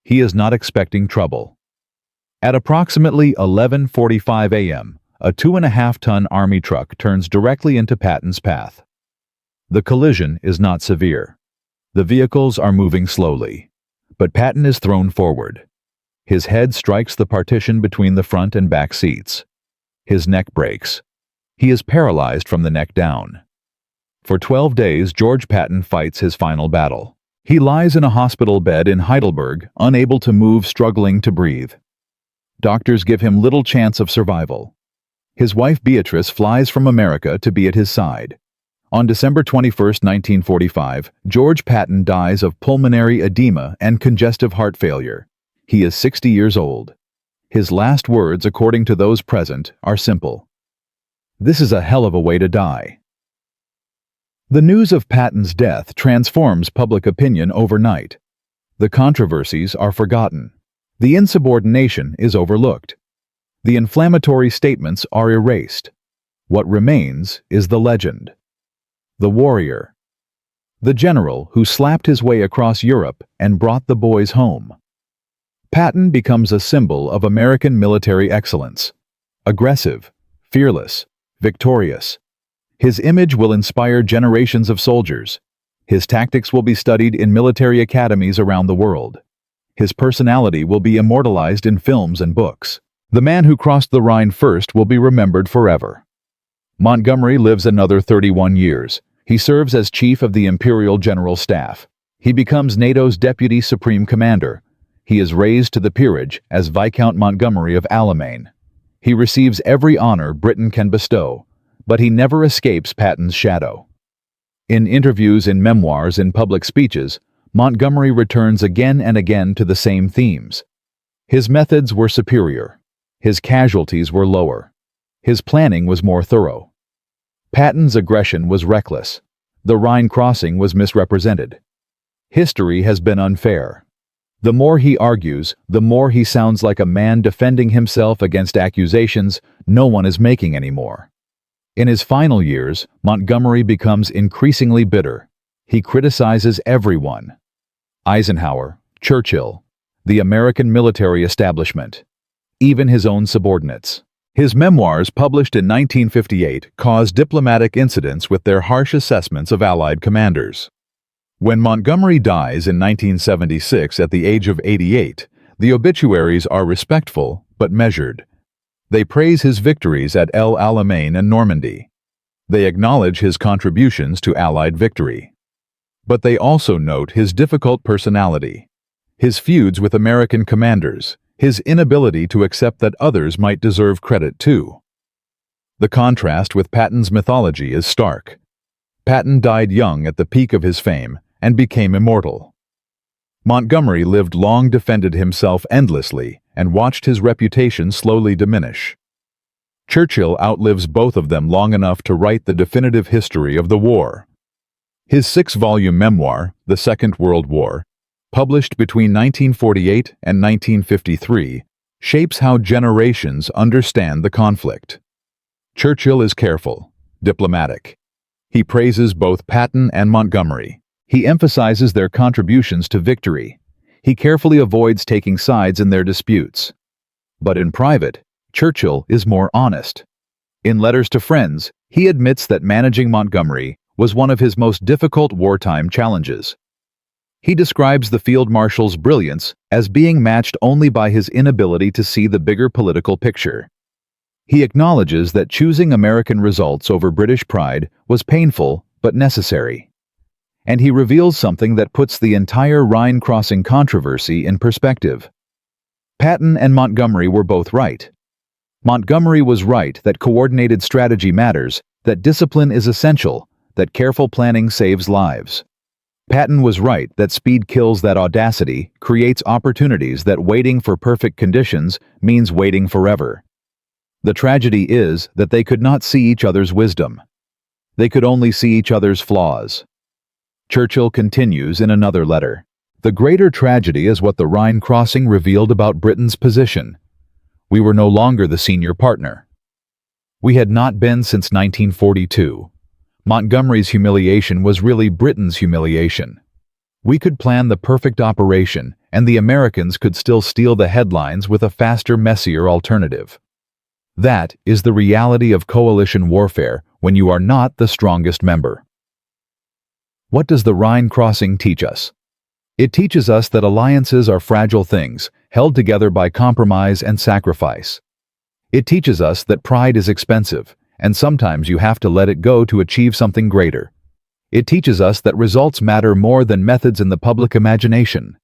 He is not expecting trouble. At approximately 11:45 a.m., a 2.5-ton army truck turns directly into Patton's path. The collision is not severe. The vehicles are moving slowly, but Patton is thrown forward. His head strikes the partition between the front and back seats. His neck breaks. He is paralyzed from the neck down. For 12 days, George Patton fights his final battle. He lies in a hospital bed in Heidelberg, unable to move, struggling to breathe. Doctors give him little chance of survival. His wife Beatrice flies from America to be at his side. On December 21, 1945, George Patton dies of pulmonary edema and congestive heart failure. He is 60 years old. His last words, according to those present, are simple. "This is a hell of a way to die." The news of Patton's death transforms public opinion overnight. The controversies are forgotten. The insubordination is overlooked. The inflammatory statements are erased. What remains is the legend. The warrior. The general who slapped his way across Europe and brought the boys home. Patton becomes a symbol of American military excellence. Aggressive, fearless, victorious. His image will inspire generations of soldiers. His tactics will be studied in military academies around the world. His personality will be immortalized in films and books. The man who crossed the Rhine first will be remembered forever. Montgomery lives another 31 years. He serves as Chief of the Imperial General Staff. He becomes NATO's Deputy Supreme Commander. He is raised to the peerage as Viscount Montgomery of Alamein. He receives every honor Britain can bestow, but he never escapes Patton's shadow. In interviews, in memoirs, and public speeches, Montgomery returns again and again to the same themes. His methods were superior. His casualties were lower. His planning was more thorough. Patton's aggression was reckless. The Rhine crossing was misrepresented. History has been unfair. The more he argues, the more he sounds like a man defending himself against accusations no one is making anymore. In his final years, Montgomery becomes increasingly bitter. He criticizes everyone: Eisenhower, Churchill, the American military establishment, even his own subordinates. His memoirs, published in 1958, caused diplomatic incidents with their harsh assessments of Allied commanders. When Montgomery dies in 1976 at the age of 88, the obituaries are respectful but measured. They praise his victories at El Alamein and Normandy. They acknowledge his contributions to Allied victory. But they also note his difficult personality, his feuds with American commanders, his inability to accept that others might deserve credit too. The contrast with Patton's mythology is stark. Patton died young at the peak of his fame and became immortal. Montgomery lived long, defended himself endlessly, and watched his reputation slowly diminish. Churchill outlives both of them long enough to write the definitive history of the war. His 6-volume memoir, The Second World War, published between 1948 and 1953, shapes how generations understand the conflict. Churchill is careful, diplomatic. He praises both Patton and Montgomery. He emphasizes their contributions to victory. He carefully avoids taking sides in their disputes. But in private, Churchill is more honest. In letters to friends, he admits that managing Montgomery was one of his most difficult wartime challenges. He describes the Field Marshal's brilliance as being matched only by his inability to see the bigger political picture. He acknowledges that choosing American results over British pride was painful but necessary. And he reveals something that puts the entire Rhine crossing controversy in perspective. Patton and Montgomery were both right. Montgomery was right that coordinated strategy matters, that discipline is essential, that careful planning saves lives. Patton was right that speed kills, that audacity creates opportunities, that waiting for perfect conditions means waiting forever. The tragedy is that they could not see each other's wisdom. They could only see each other's flaws. Churchill continues in another letter. The greater tragedy is what the Rhine crossing revealed about Britain's position. We were no longer the senior partner. We had not been since 1942. Montgomery's humiliation was really Britain's humiliation. We could plan the perfect operation, and the Americans could still steal the headlines with a faster, messier alternative. That is the reality of coalition warfare when you are not the strongest member. What does the Rhine crossing teach us? It teaches us that alliances are fragile things, held together by compromise and sacrifice. It teaches us that pride is expensive, and sometimes you have to let it go to achieve something greater. It teaches us that results matter more than methods in the public imagination.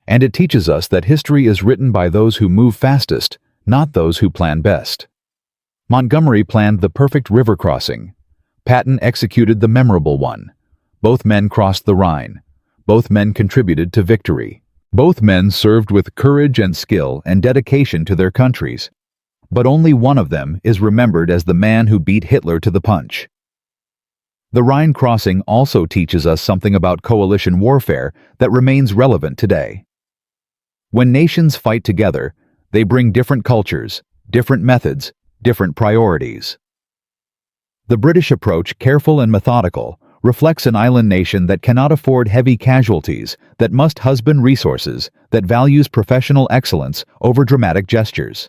And it teaches us that history is written by those who move fastest, not those who plan best. Montgomery planned the perfect river crossing. Patton executed the memorable one. Both men crossed the Rhine. Both men contributed to victory. Both men served with courage and skill and dedication to their countries. But only one of them is remembered as the man who beat Hitler to the punch. The Rhine crossing also teaches us something about coalition warfare that remains relevant today. When nations fight together, they bring different cultures, different methods, different priorities. The British approach, careful and methodical, reflects an island nation that cannot afford heavy casualties, that must husband resources, that values professional excellence over dramatic gestures.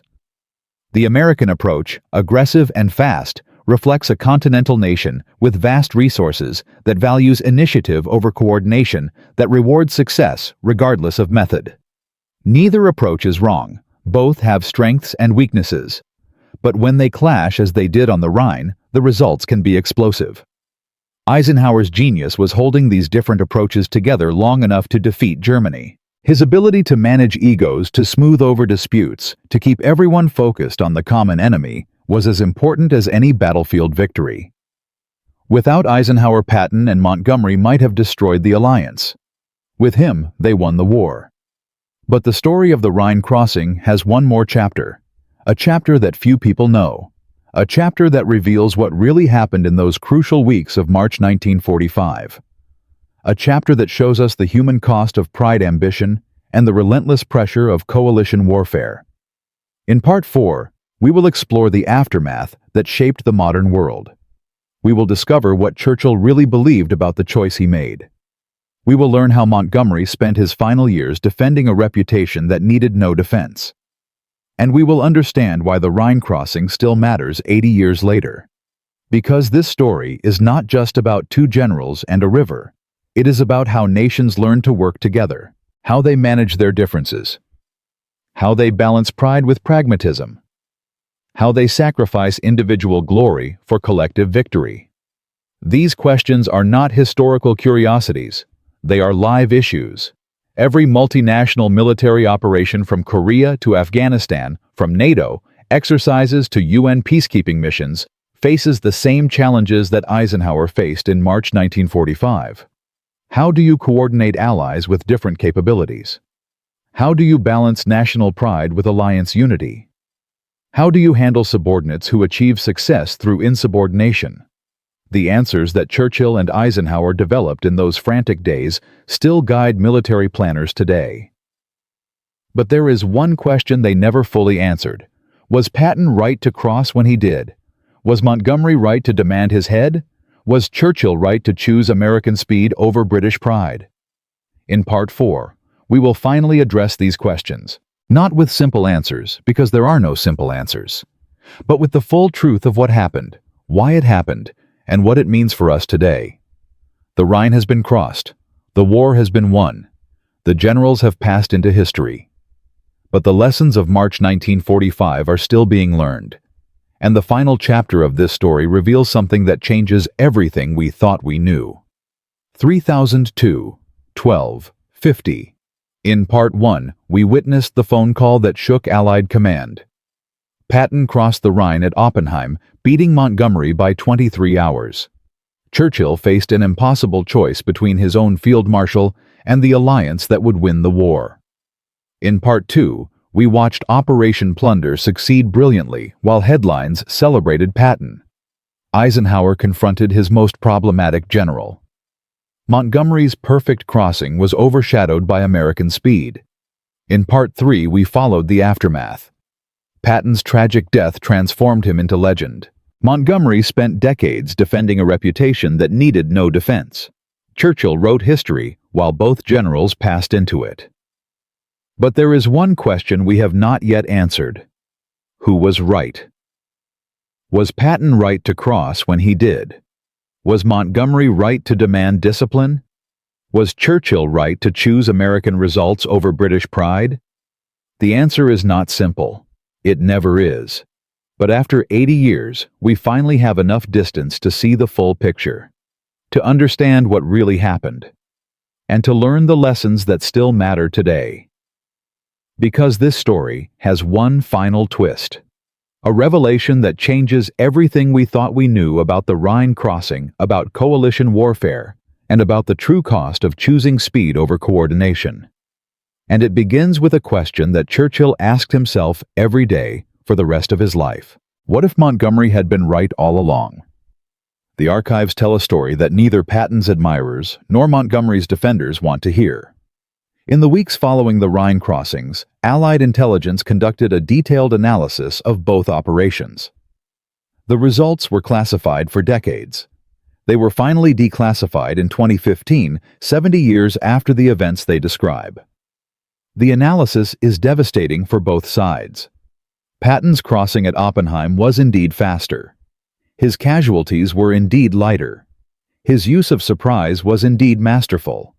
The American approach, aggressive and fast, reflects a continental nation with vast resources that values initiative over coordination, that rewards success regardless of method. Neither approach is wrong. Both have strengths and weaknesses. But when they clash as they did on the Rhine, the results can be explosive. Eisenhower's genius was holding these different approaches together long enough to defeat Germany. His ability to manage egos, to smooth over disputes, to keep everyone focused on the common enemy, was as important as any battlefield victory. Without Eisenhower, Patton and Montgomery might have destroyed the alliance. With him, they won the war. But the story of the Rhine crossing has one more chapter, a chapter that few people know, a chapter that reveals what really happened in those crucial weeks of March 1945. A chapter that shows us the human cost of pride, ambition, and the relentless pressure of coalition warfare. In Part 4, we will explore the aftermath that shaped the modern world. We will discover what Churchill really believed about the choice he made. We will learn how Montgomery spent his final years defending a reputation that needed no defense. And we will understand why the Rhine crossing still matters 80 years later. Because this story is not just about two generals and a river. It is about how nations learn to work together, how they manage their differences, how they balance pride with pragmatism, how they sacrifice individual glory for collective victory. These questions are not historical curiosities. They are live issues. Every multinational military operation from Korea to Afghanistan, from NATO exercises to UN peacekeeping missions, faces the same challenges that Eisenhower faced in March 1945. How do you coordinate allies with different capabilities? How do you balance national pride with alliance unity? How do you handle subordinates who achieve success through insubordination? The answers that Churchill and Eisenhower developed in those frantic days still guide military planners today. But there is one question they never fully answered. Was Patton right to cross when he did? Was Montgomery right to demand his head? Was Churchill right to choose American speed over British pride? In Part 4, we will finally address these questions, not with simple answers, because there are no simple answers, but with the full truth of what happened, why it happened, and what it means for us today. The Rhine has been crossed. The war has been won. The generals have passed into history. But the lessons of March 1945 are still being learned. And the final chapter of this story reveals something that changes everything we thought we knew. 3002, 12, 50. In Part 1, we witnessed the phone call that shook Allied command. Patton crossed the Rhine at Oppenheim, beating Montgomery by 23 hours. Churchill faced an impossible choice between his own field marshal and the alliance that would win the war. In Part 2, we watched Operation Plunder succeed brilliantly while headlines celebrated Patton. Eisenhower confronted his most problematic general. Montgomery's perfect crossing was overshadowed by American speed. In Part 3, we followed the aftermath. Patton's tragic death transformed him into legend. Montgomery spent decades defending a reputation that needed no defense. Churchill wrote history while both generals passed into it. But there is one question we have not yet answered. Who was right? Was Patton right to cross when he did? Was Montgomery right to demand discipline? Was Churchill right to choose American results over British pride? The answer is not simple. It never is. But after 80 years, we finally have enough distance to see the full picture, to understand what really happened, and to learn the lessons that still matter today. Because this story has one final twist, a revelation that changes everything we thought we knew about the Rhine crossing, about coalition warfare, and about the true cost of choosing speed over coordination. And it begins with a question that Churchill asked himself every day for the rest of his life. What if Montgomery had been right all along? The archives tell a story that neither Patton's admirers nor Montgomery's defenders want to hear. In the weeks following the Rhine crossings, Allied intelligence conducted a detailed analysis of both operations. The results were classified for decades. They were finally declassified in 2015, 70 years after the events they describe. The analysis is devastating for both sides. Patton's crossing at Oppenheim was indeed faster. His casualties were indeed lighter. His use of surprise was indeed masterful.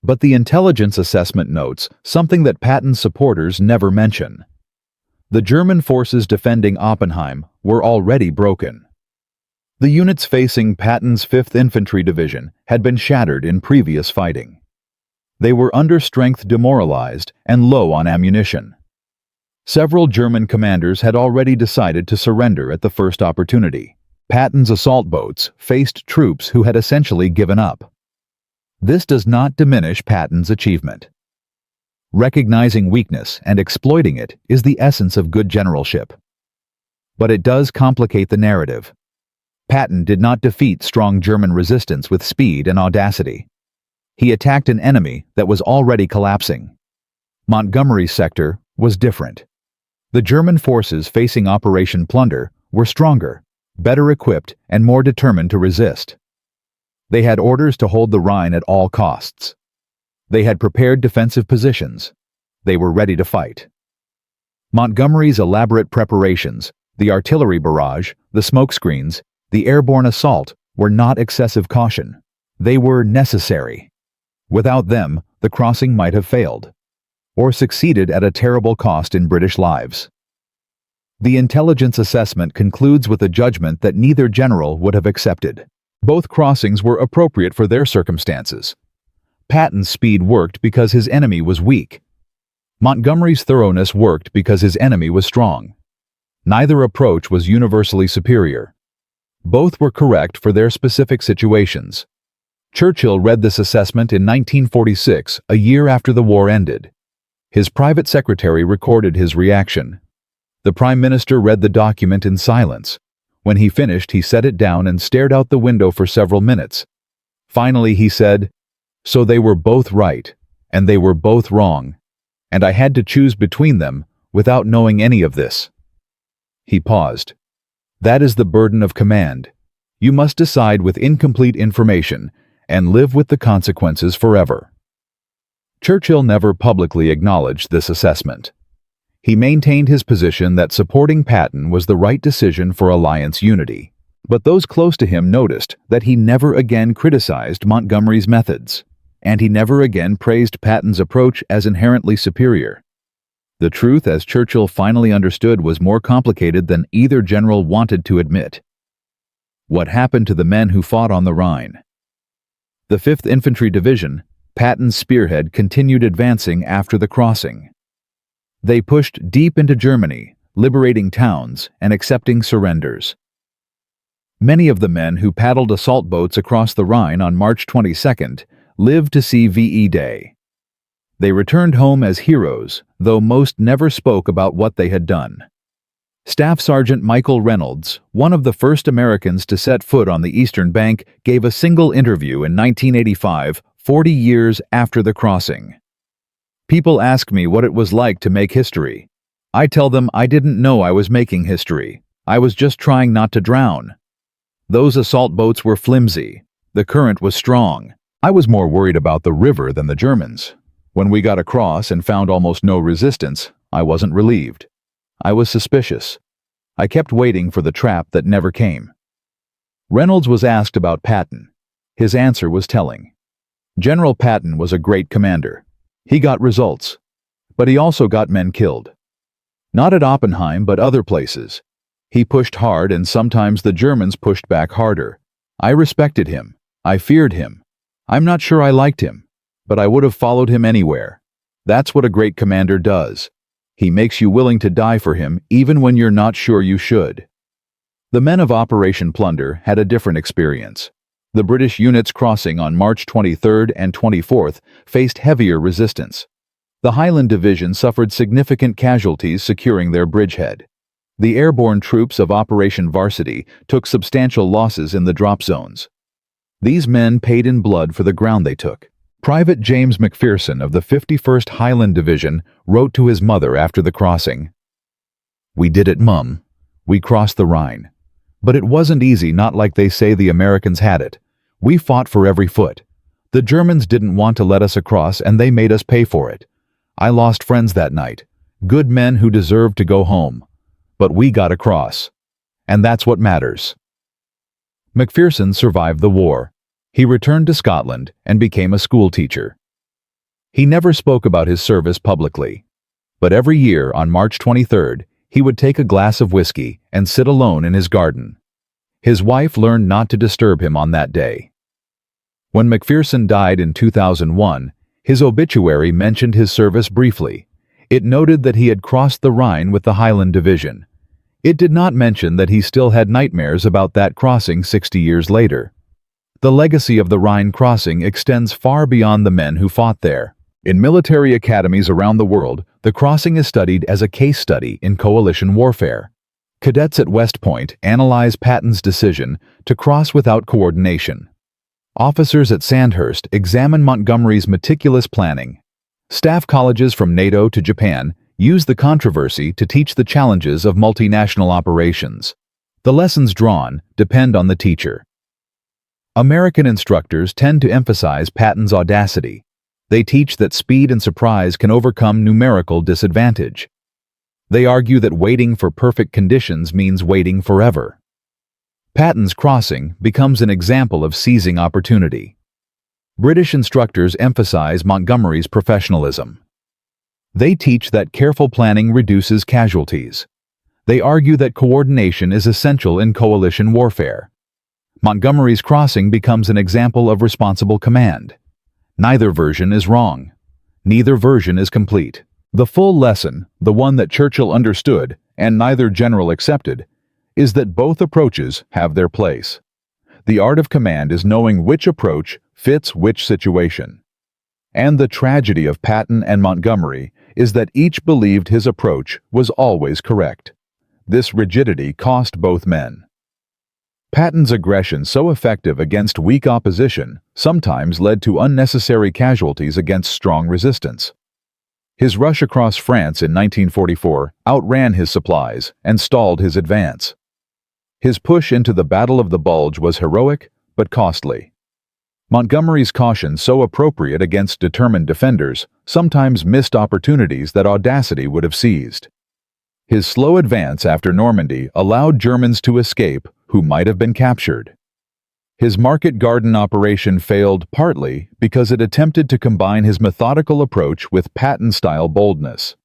But the intelligence assessment notes something that Patton's supporters never mention. The German forces defending Oppenheim were already broken. The units facing Patton's 5th Infantry Division had been shattered in previous fighting. They were under strength demoralized and low on ammunition. Several German commanders had already decided to surrender at the first opportunity. Patton's assault boats faced troops who had essentially given up. This does not diminish Patton's achievement. Recognizing weakness and exploiting it is the essence of good generalship. But it does complicate the narrative. Patton did not defeat strong German resistance with speed and audacity. He attacked an enemy that was already collapsing. Montgomery's sector was different. The German forces facing Operation Plunder were stronger, better equipped, and more determined to resist. They had orders to hold the Rhine at all costs. They had prepared defensive positions. They were ready to fight. Montgomery's elaborate preparations, the artillery barrage, the smokescreens, the airborne assault were not excessive caution. They were necessary. Without them, the crossing might have failed, or succeeded at a terrible cost in British lives. The intelligence assessment concludes with a judgment that neither general would have accepted. Both crossings were appropriate for their circumstances. Patton's speed worked because his enemy was weak. Montgomery's thoroughness worked because his enemy was strong. Neither approach was universally superior. Both were correct for their specific situations. Churchill read this assessment in 1946, a year after the war ended. His private secretary recorded his reaction. The Prime Minister read the document in silence. When he finished, he set it down and stared out the window for several minutes. Finally, he said, "So they were both right, and they were both wrong, and I had to choose between them without knowing any of this." He paused. That is the burden of command. You must decide with incomplete information and live with the consequences forever. Churchill never publicly acknowledged this assessment. He maintained his position that supporting Patton was the right decision for alliance unity. But those close to him noticed that he never again criticized Montgomery's methods, and he never again praised Patton's approach as inherently superior. The truth, as Churchill finally understood, was more complicated than either general wanted to admit. What happened to the men who fought on the Rhine? The 5th Infantry Division, Patton's spearhead, continued advancing after the crossing. They pushed deep into Germany, liberating towns and accepting surrenders. Many of the men who paddled assault boats across the Rhine on March 22nd lived to see VE Day. They returned home as heroes, though most never spoke about what they had done. Staff Sergeant Michael Reynolds, one of the first Americans to set foot on the Eastern Bank, gave a single interview in 1985, 40 years after the crossing. People ask me what it was like to make history. I tell them I didn't know I was making history. I was just trying not to drown. Those assault boats were flimsy. The current was strong. I was more worried about the river than the Germans. When we got across and found almost no resistance, I wasn't relieved. I was suspicious. I kept waiting for the trap that never came. Reynolds was asked about Patton. His answer was telling. General Patton was a great commander. He got results, but he also got men killed. Not at Oppenheim, but other places. He pushed hard, and sometimes the Germans pushed back harder. I respected him. I feared him. I'm not sure I liked him, but I would have followed him anywhere. That's what a great commander does. He makes you willing to die for him even when you're not sure you should. The men of Operation Plunder had a different experience. The British units crossing on March 23rd and 24th faced heavier resistance. The Highland Division suffered significant casualties securing their bridgehead. The airborne troops of Operation Varsity took substantial losses in the drop zones. These men paid in blood for the ground they took. Private James McPherson of the 51st Highland Division wrote to his mother after the crossing, "We did it, Mum. We crossed the Rhine. But it wasn't easy, not like they say the Americans had it. We fought for every foot. The Germans didn't want to let us across, and they made us pay for it. I lost friends that night, good men who deserved to go home. But we got across. And that's what matters." McPherson survived the war. He returned to Scotland and became a schoolteacher. He never spoke about his service publicly, but every year on March 23rd, he would take a glass of whiskey and sit alone in his garden. His wife learned not to disturb him on that day. When McPherson died in 2001, his obituary mentioned his service briefly. It noted that he had crossed the Rhine with the Highland Division. It did not mention that he still had nightmares about that crossing 60 years later. The legacy of the Rhine crossing extends far beyond the men who fought there. In military academies around the world, the crossing is studied as a case study in coalition warfare. Cadets at West Point analyze Patton's decision to cross without coordination. Officers at Sandhurst examine Montgomery's meticulous planning. Staff colleges from NATO to Japan use the controversy to teach the challenges of multinational operations. The lessons drawn depend on the teacher. American instructors tend to emphasize Patton's audacity. They teach that speed and surprise can overcome numerical disadvantage. They argue that waiting for perfect conditions means waiting forever. Patton's crossing becomes an example of seizing opportunity. British instructors emphasize Montgomery's professionalism. They teach that careful planning reduces casualties. They argue that coordination is essential in coalition warfare. Montgomery's crossing becomes an example of responsible command. Neither version is wrong. Neither version is complete. The full lesson, the one that Churchill understood and neither general accepted, is that both approaches have their place. The art of command is knowing which approach fits which situation. And the tragedy of Patton and Montgomery is that each believed his approach was always correct. This rigidity cost both men. Patton's aggression, so effective against weak opposition, sometimes led to unnecessary casualties against strong resistance. His rush across France in 1944 outran his supplies and stalled his advance. His push into the Battle of the Bulge was heroic but costly. Montgomery's caution, so appropriate against determined defenders, sometimes missed opportunities that audacity would have seized. His slow advance after Normandy allowed Germans to escape who might have been captured. His Market Garden operation failed partly because it attempted to combine his methodical approach with Patton-style boldness.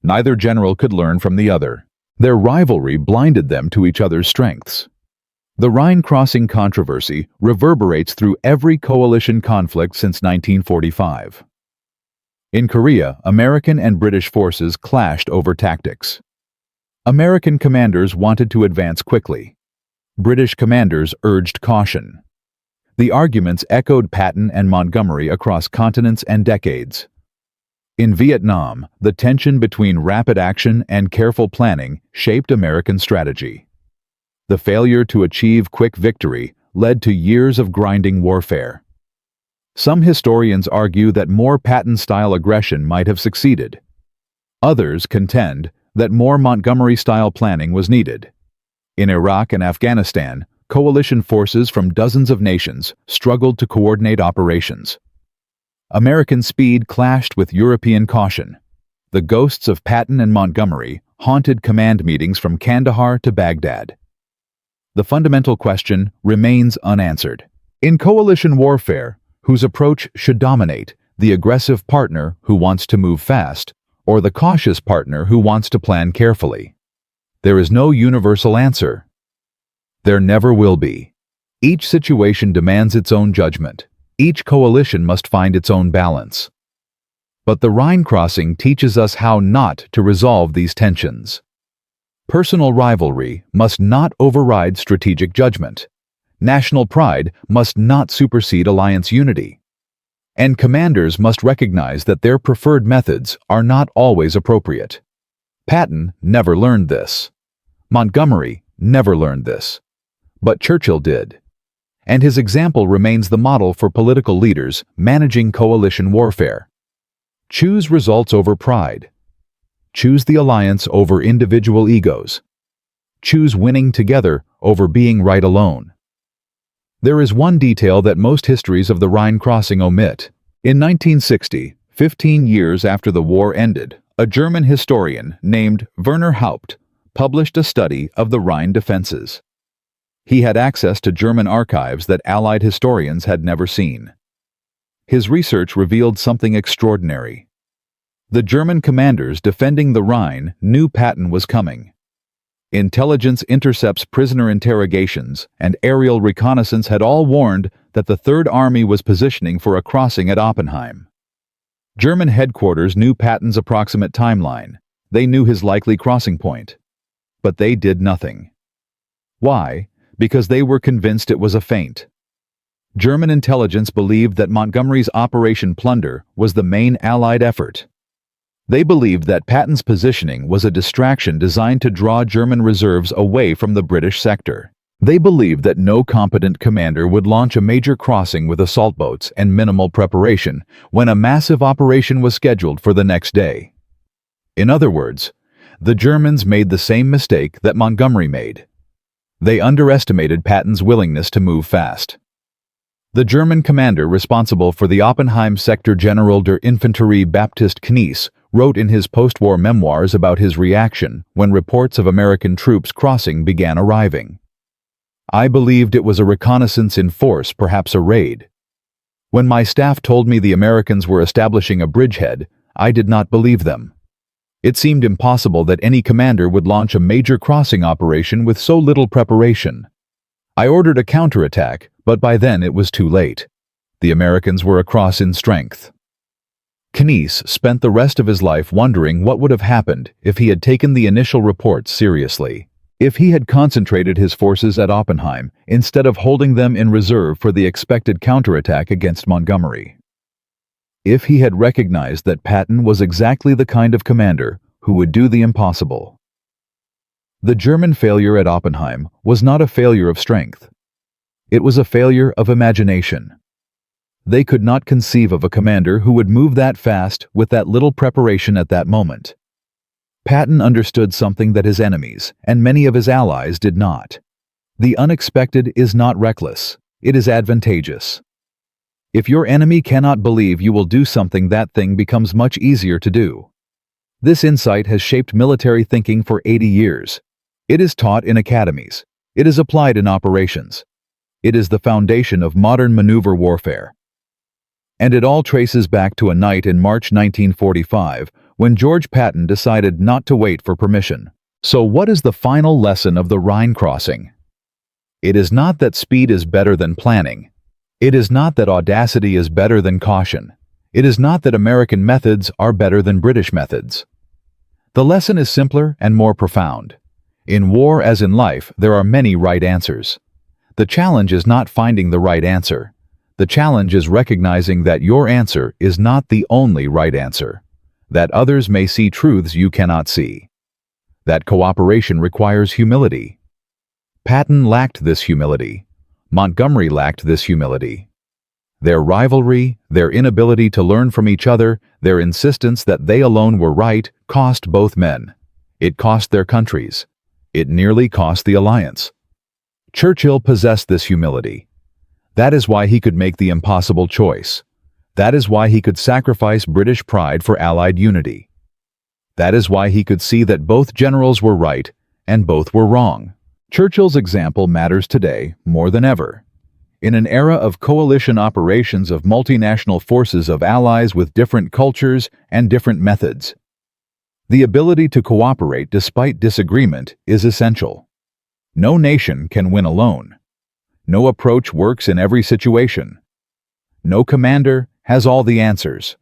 Neither general could learn from the other. Their rivalry blinded them to each other's strengths. The Rhine crossing controversy reverberates through every coalition conflict since 1945. In Korea, American and British forces clashed over tactics. American commanders wanted to advance quickly. British commanders urged caution. The arguments echoed Patton and Montgomery across continents and decades. In Vietnam, the tension between rapid action and careful planning shaped American strategy. The failure to achieve quick victory led to years of grinding warfare. Some historians argue that more Patton-style aggression might have succeeded. Others contend that more Montgomery-style planning was needed. In Iraq and Afghanistan, coalition forces from dozens of nations struggled to coordinate operations. American speed clashed with European caution. The ghosts of Patton and Montgomery haunted command meetings from Kandahar to Baghdad. The fundamental question remains unanswered. In coalition warfare, whose approach should dominate, the aggressive partner who wants to move fast, or the cautious partner who wants to plan carefully? There is no universal answer. There never will be. Each situation demands its own judgment. Each coalition must find its own balance. But the Rhine crossing teaches us how not to resolve these tensions. Personal rivalry must not override strategic judgment. National pride must not supersede alliance unity. And commanders must recognize that their preferred methods are not always appropriate. Patton never learned this. Montgomery never learned this. But Churchill did. And his example remains the model for political leaders managing coalition warfare. Choose results over pride. Choose the alliance over individual egos. Choose winning together over being right alone. There is one detail that most histories of the Rhine crossing omit. In 1960, 15 years after the war ended, a German historian named Werner Haupt published a study of the Rhine defenses. He had access to German archives that Allied historians had never seen. His research revealed something extraordinary. The German commanders defending the Rhine knew Patton was coming. Intelligence intercepts, prisoner interrogations, and aerial reconnaissance had all warned that the Third Army was positioning for a crossing at Oppenheim. German headquarters knew Patton's approximate timeline. They knew his likely crossing point. But they did nothing. Why? Because they were convinced it was a feint. German intelligence believed that Montgomery's Operation Plunder was the main Allied effort. They believed that Patton's positioning was a distraction designed to draw German reserves away from the British sector. They believed that no competent commander would launch a major crossing with assault boats and minimal preparation when a massive operation was scheduled for the next day. In other words, the Germans made the same mistake that Montgomery made. They underestimated Patton's willingness to move fast. The German commander responsible for the Oppenheim sector, General der Infanterie Baptist Knies, wrote in his post-war memoirs about his reaction when reports of American troops crossing began arriving. "I believed it was a reconnaissance in force, perhaps a raid. When my staff told me the Americans were establishing a bridgehead, I did not believe them. It seemed impossible that any commander would launch a major crossing operation with so little preparation. I ordered a counterattack, but by then it was too late. The Americans were across in strength." Knies spent the rest of his life wondering what would have happened if he had taken the initial reports seriously. If he had concentrated his forces at Oppenheim instead of holding them in reserve for the expected counterattack against Montgomery. If he had recognized that Patton was exactly the kind of commander who would do the impossible. The German failure at Oppenheim was not a failure of strength. It was a failure of imagination. They could not conceive of a commander who would move that fast with that little preparation at that moment. Patton understood something that his enemies, and many of his allies, did not. The unexpected is not reckless, it is advantageous. If your enemy cannot believe you will do something, that thing becomes much easier to do. This insight has shaped military thinking for 80 years. It is taught in academies. It is applied in operations. It is the foundation of modern maneuver warfare. And it all traces back to a night in March 1945 when George Patton decided not to wait for permission. So what is the final lesson of the Rhine crossing? It is not that speed is better than planning. It is not that audacity is better than caution. It is not that American methods are better than British methods. The lesson is simpler and more profound. In war as in life, there are many right answers. The challenge is not finding the right answer. The challenge is recognizing that your answer is not the only right answer, that others may see truths you cannot see, that cooperation requires humility. Patton lacked this humility. Montgomery lacked this humility. Their rivalry, their inability to learn from each other, their insistence that they alone were right, cost both men. It cost their countries. It nearly cost the alliance. Churchill possessed this humility. That is why he could make the impossible choice. That is why he could sacrifice British pride for Allied unity. That is why he could see that both generals were right and both were wrong. Churchill's example matters today more than ever. In an era of coalition operations of multinational forces of allies with different cultures and different methods, the ability to cooperate despite disagreement is essential. No nation can win alone. No approach works in every situation. No commander has all the answers.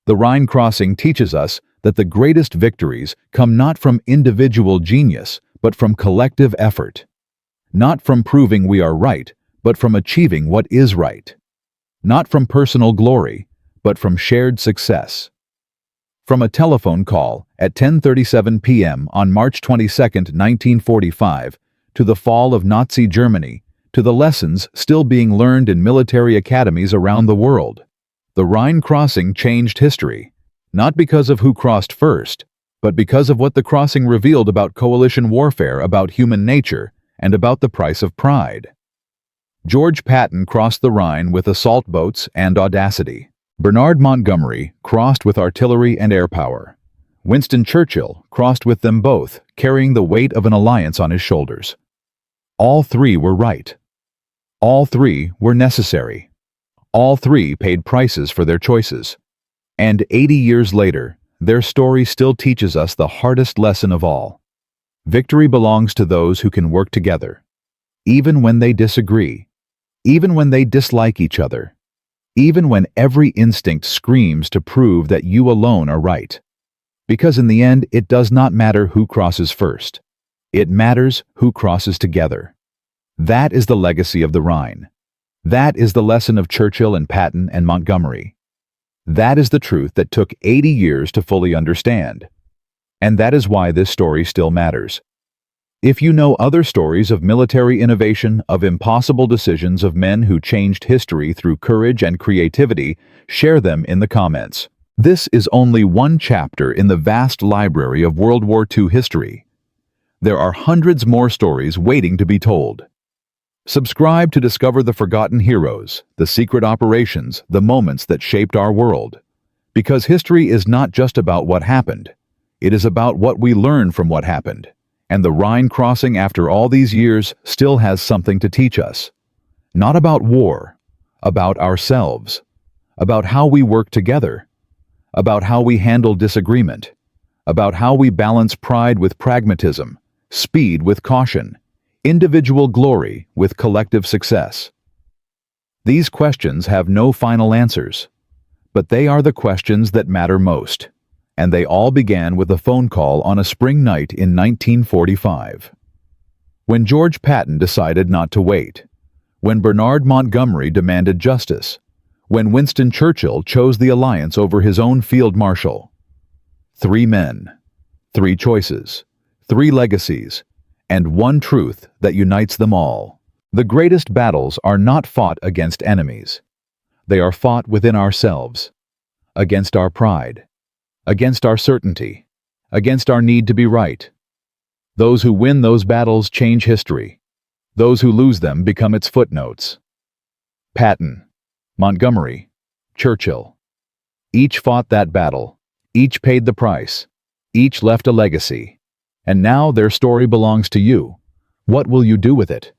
The Rhine crossing teaches us that the greatest victories come not from individual genius, but from collective effort. Not from proving we are right, but from achieving what is right. Not from personal glory, but from shared success. From a telephone call at 10:37 p.m. on March 22, 1945, to the fall of Nazi Germany, to the lessons still being learned in military academies around the world. The Rhine crossing changed history, not because of who crossed first, but because of what the crossing revealed about coalition warfare, about human nature, and about the price of pride. George Patton crossed the Rhine with assault boats and audacity. Bernard Montgomery crossed with artillery and air power. Winston Churchill crossed with them both, carrying the weight of an alliance on his shoulders. All three were right. All three were necessary. All three paid prices for their choices. And 80 years later, their story still teaches us the hardest lesson of all. Victory belongs to those who can work together, even when they disagree, even when they dislike each other, even when every instinct screams to prove that you alone are right. Because in the end, it does not matter who crosses first. It matters who crosses together. That is the legacy of the Rhine. That is the lesson of Churchill and Patton and Montgomery. That is the truth that took 80 years to fully understand. And that is why this story still matters. If you know other stories of military innovation, of impossible decisions of men who changed history through courage and creativity, share them in the comments. This is only one chapter in the vast library of World War II history. There are hundreds more stories waiting to be told. Subscribe to discover the forgotten heroes, the secret operations, the moments that shaped our world. Because history is not just about what happened. It is about what we learn from what happened. And the Rhine crossing after all these years still has something to teach us. Not about war, about ourselves, about how we work together, about how we handle disagreement, about how we balance pride with pragmatism, speed with caution, individual glory with collective success. These questions have no final answers, but they are the questions that matter most, and they all began with a phone call on a spring night in 1945. When George Patton decided not to wait, when Bernard Montgomery demanded justice, when Winston Churchill chose the alliance over his own field marshal. 3 men, 3 choices, 3 legacies, and one truth that unites them all. The greatest battles are not fought against enemies. They are fought within ourselves, against our pride, against our certainty, against our need to be right. Those who win those battles change history. Those who lose them become its footnotes. Patton, Montgomery, Churchill. Each fought that battle. Each paid the price. Each left a legacy. And now their story belongs to you. What will you do with it?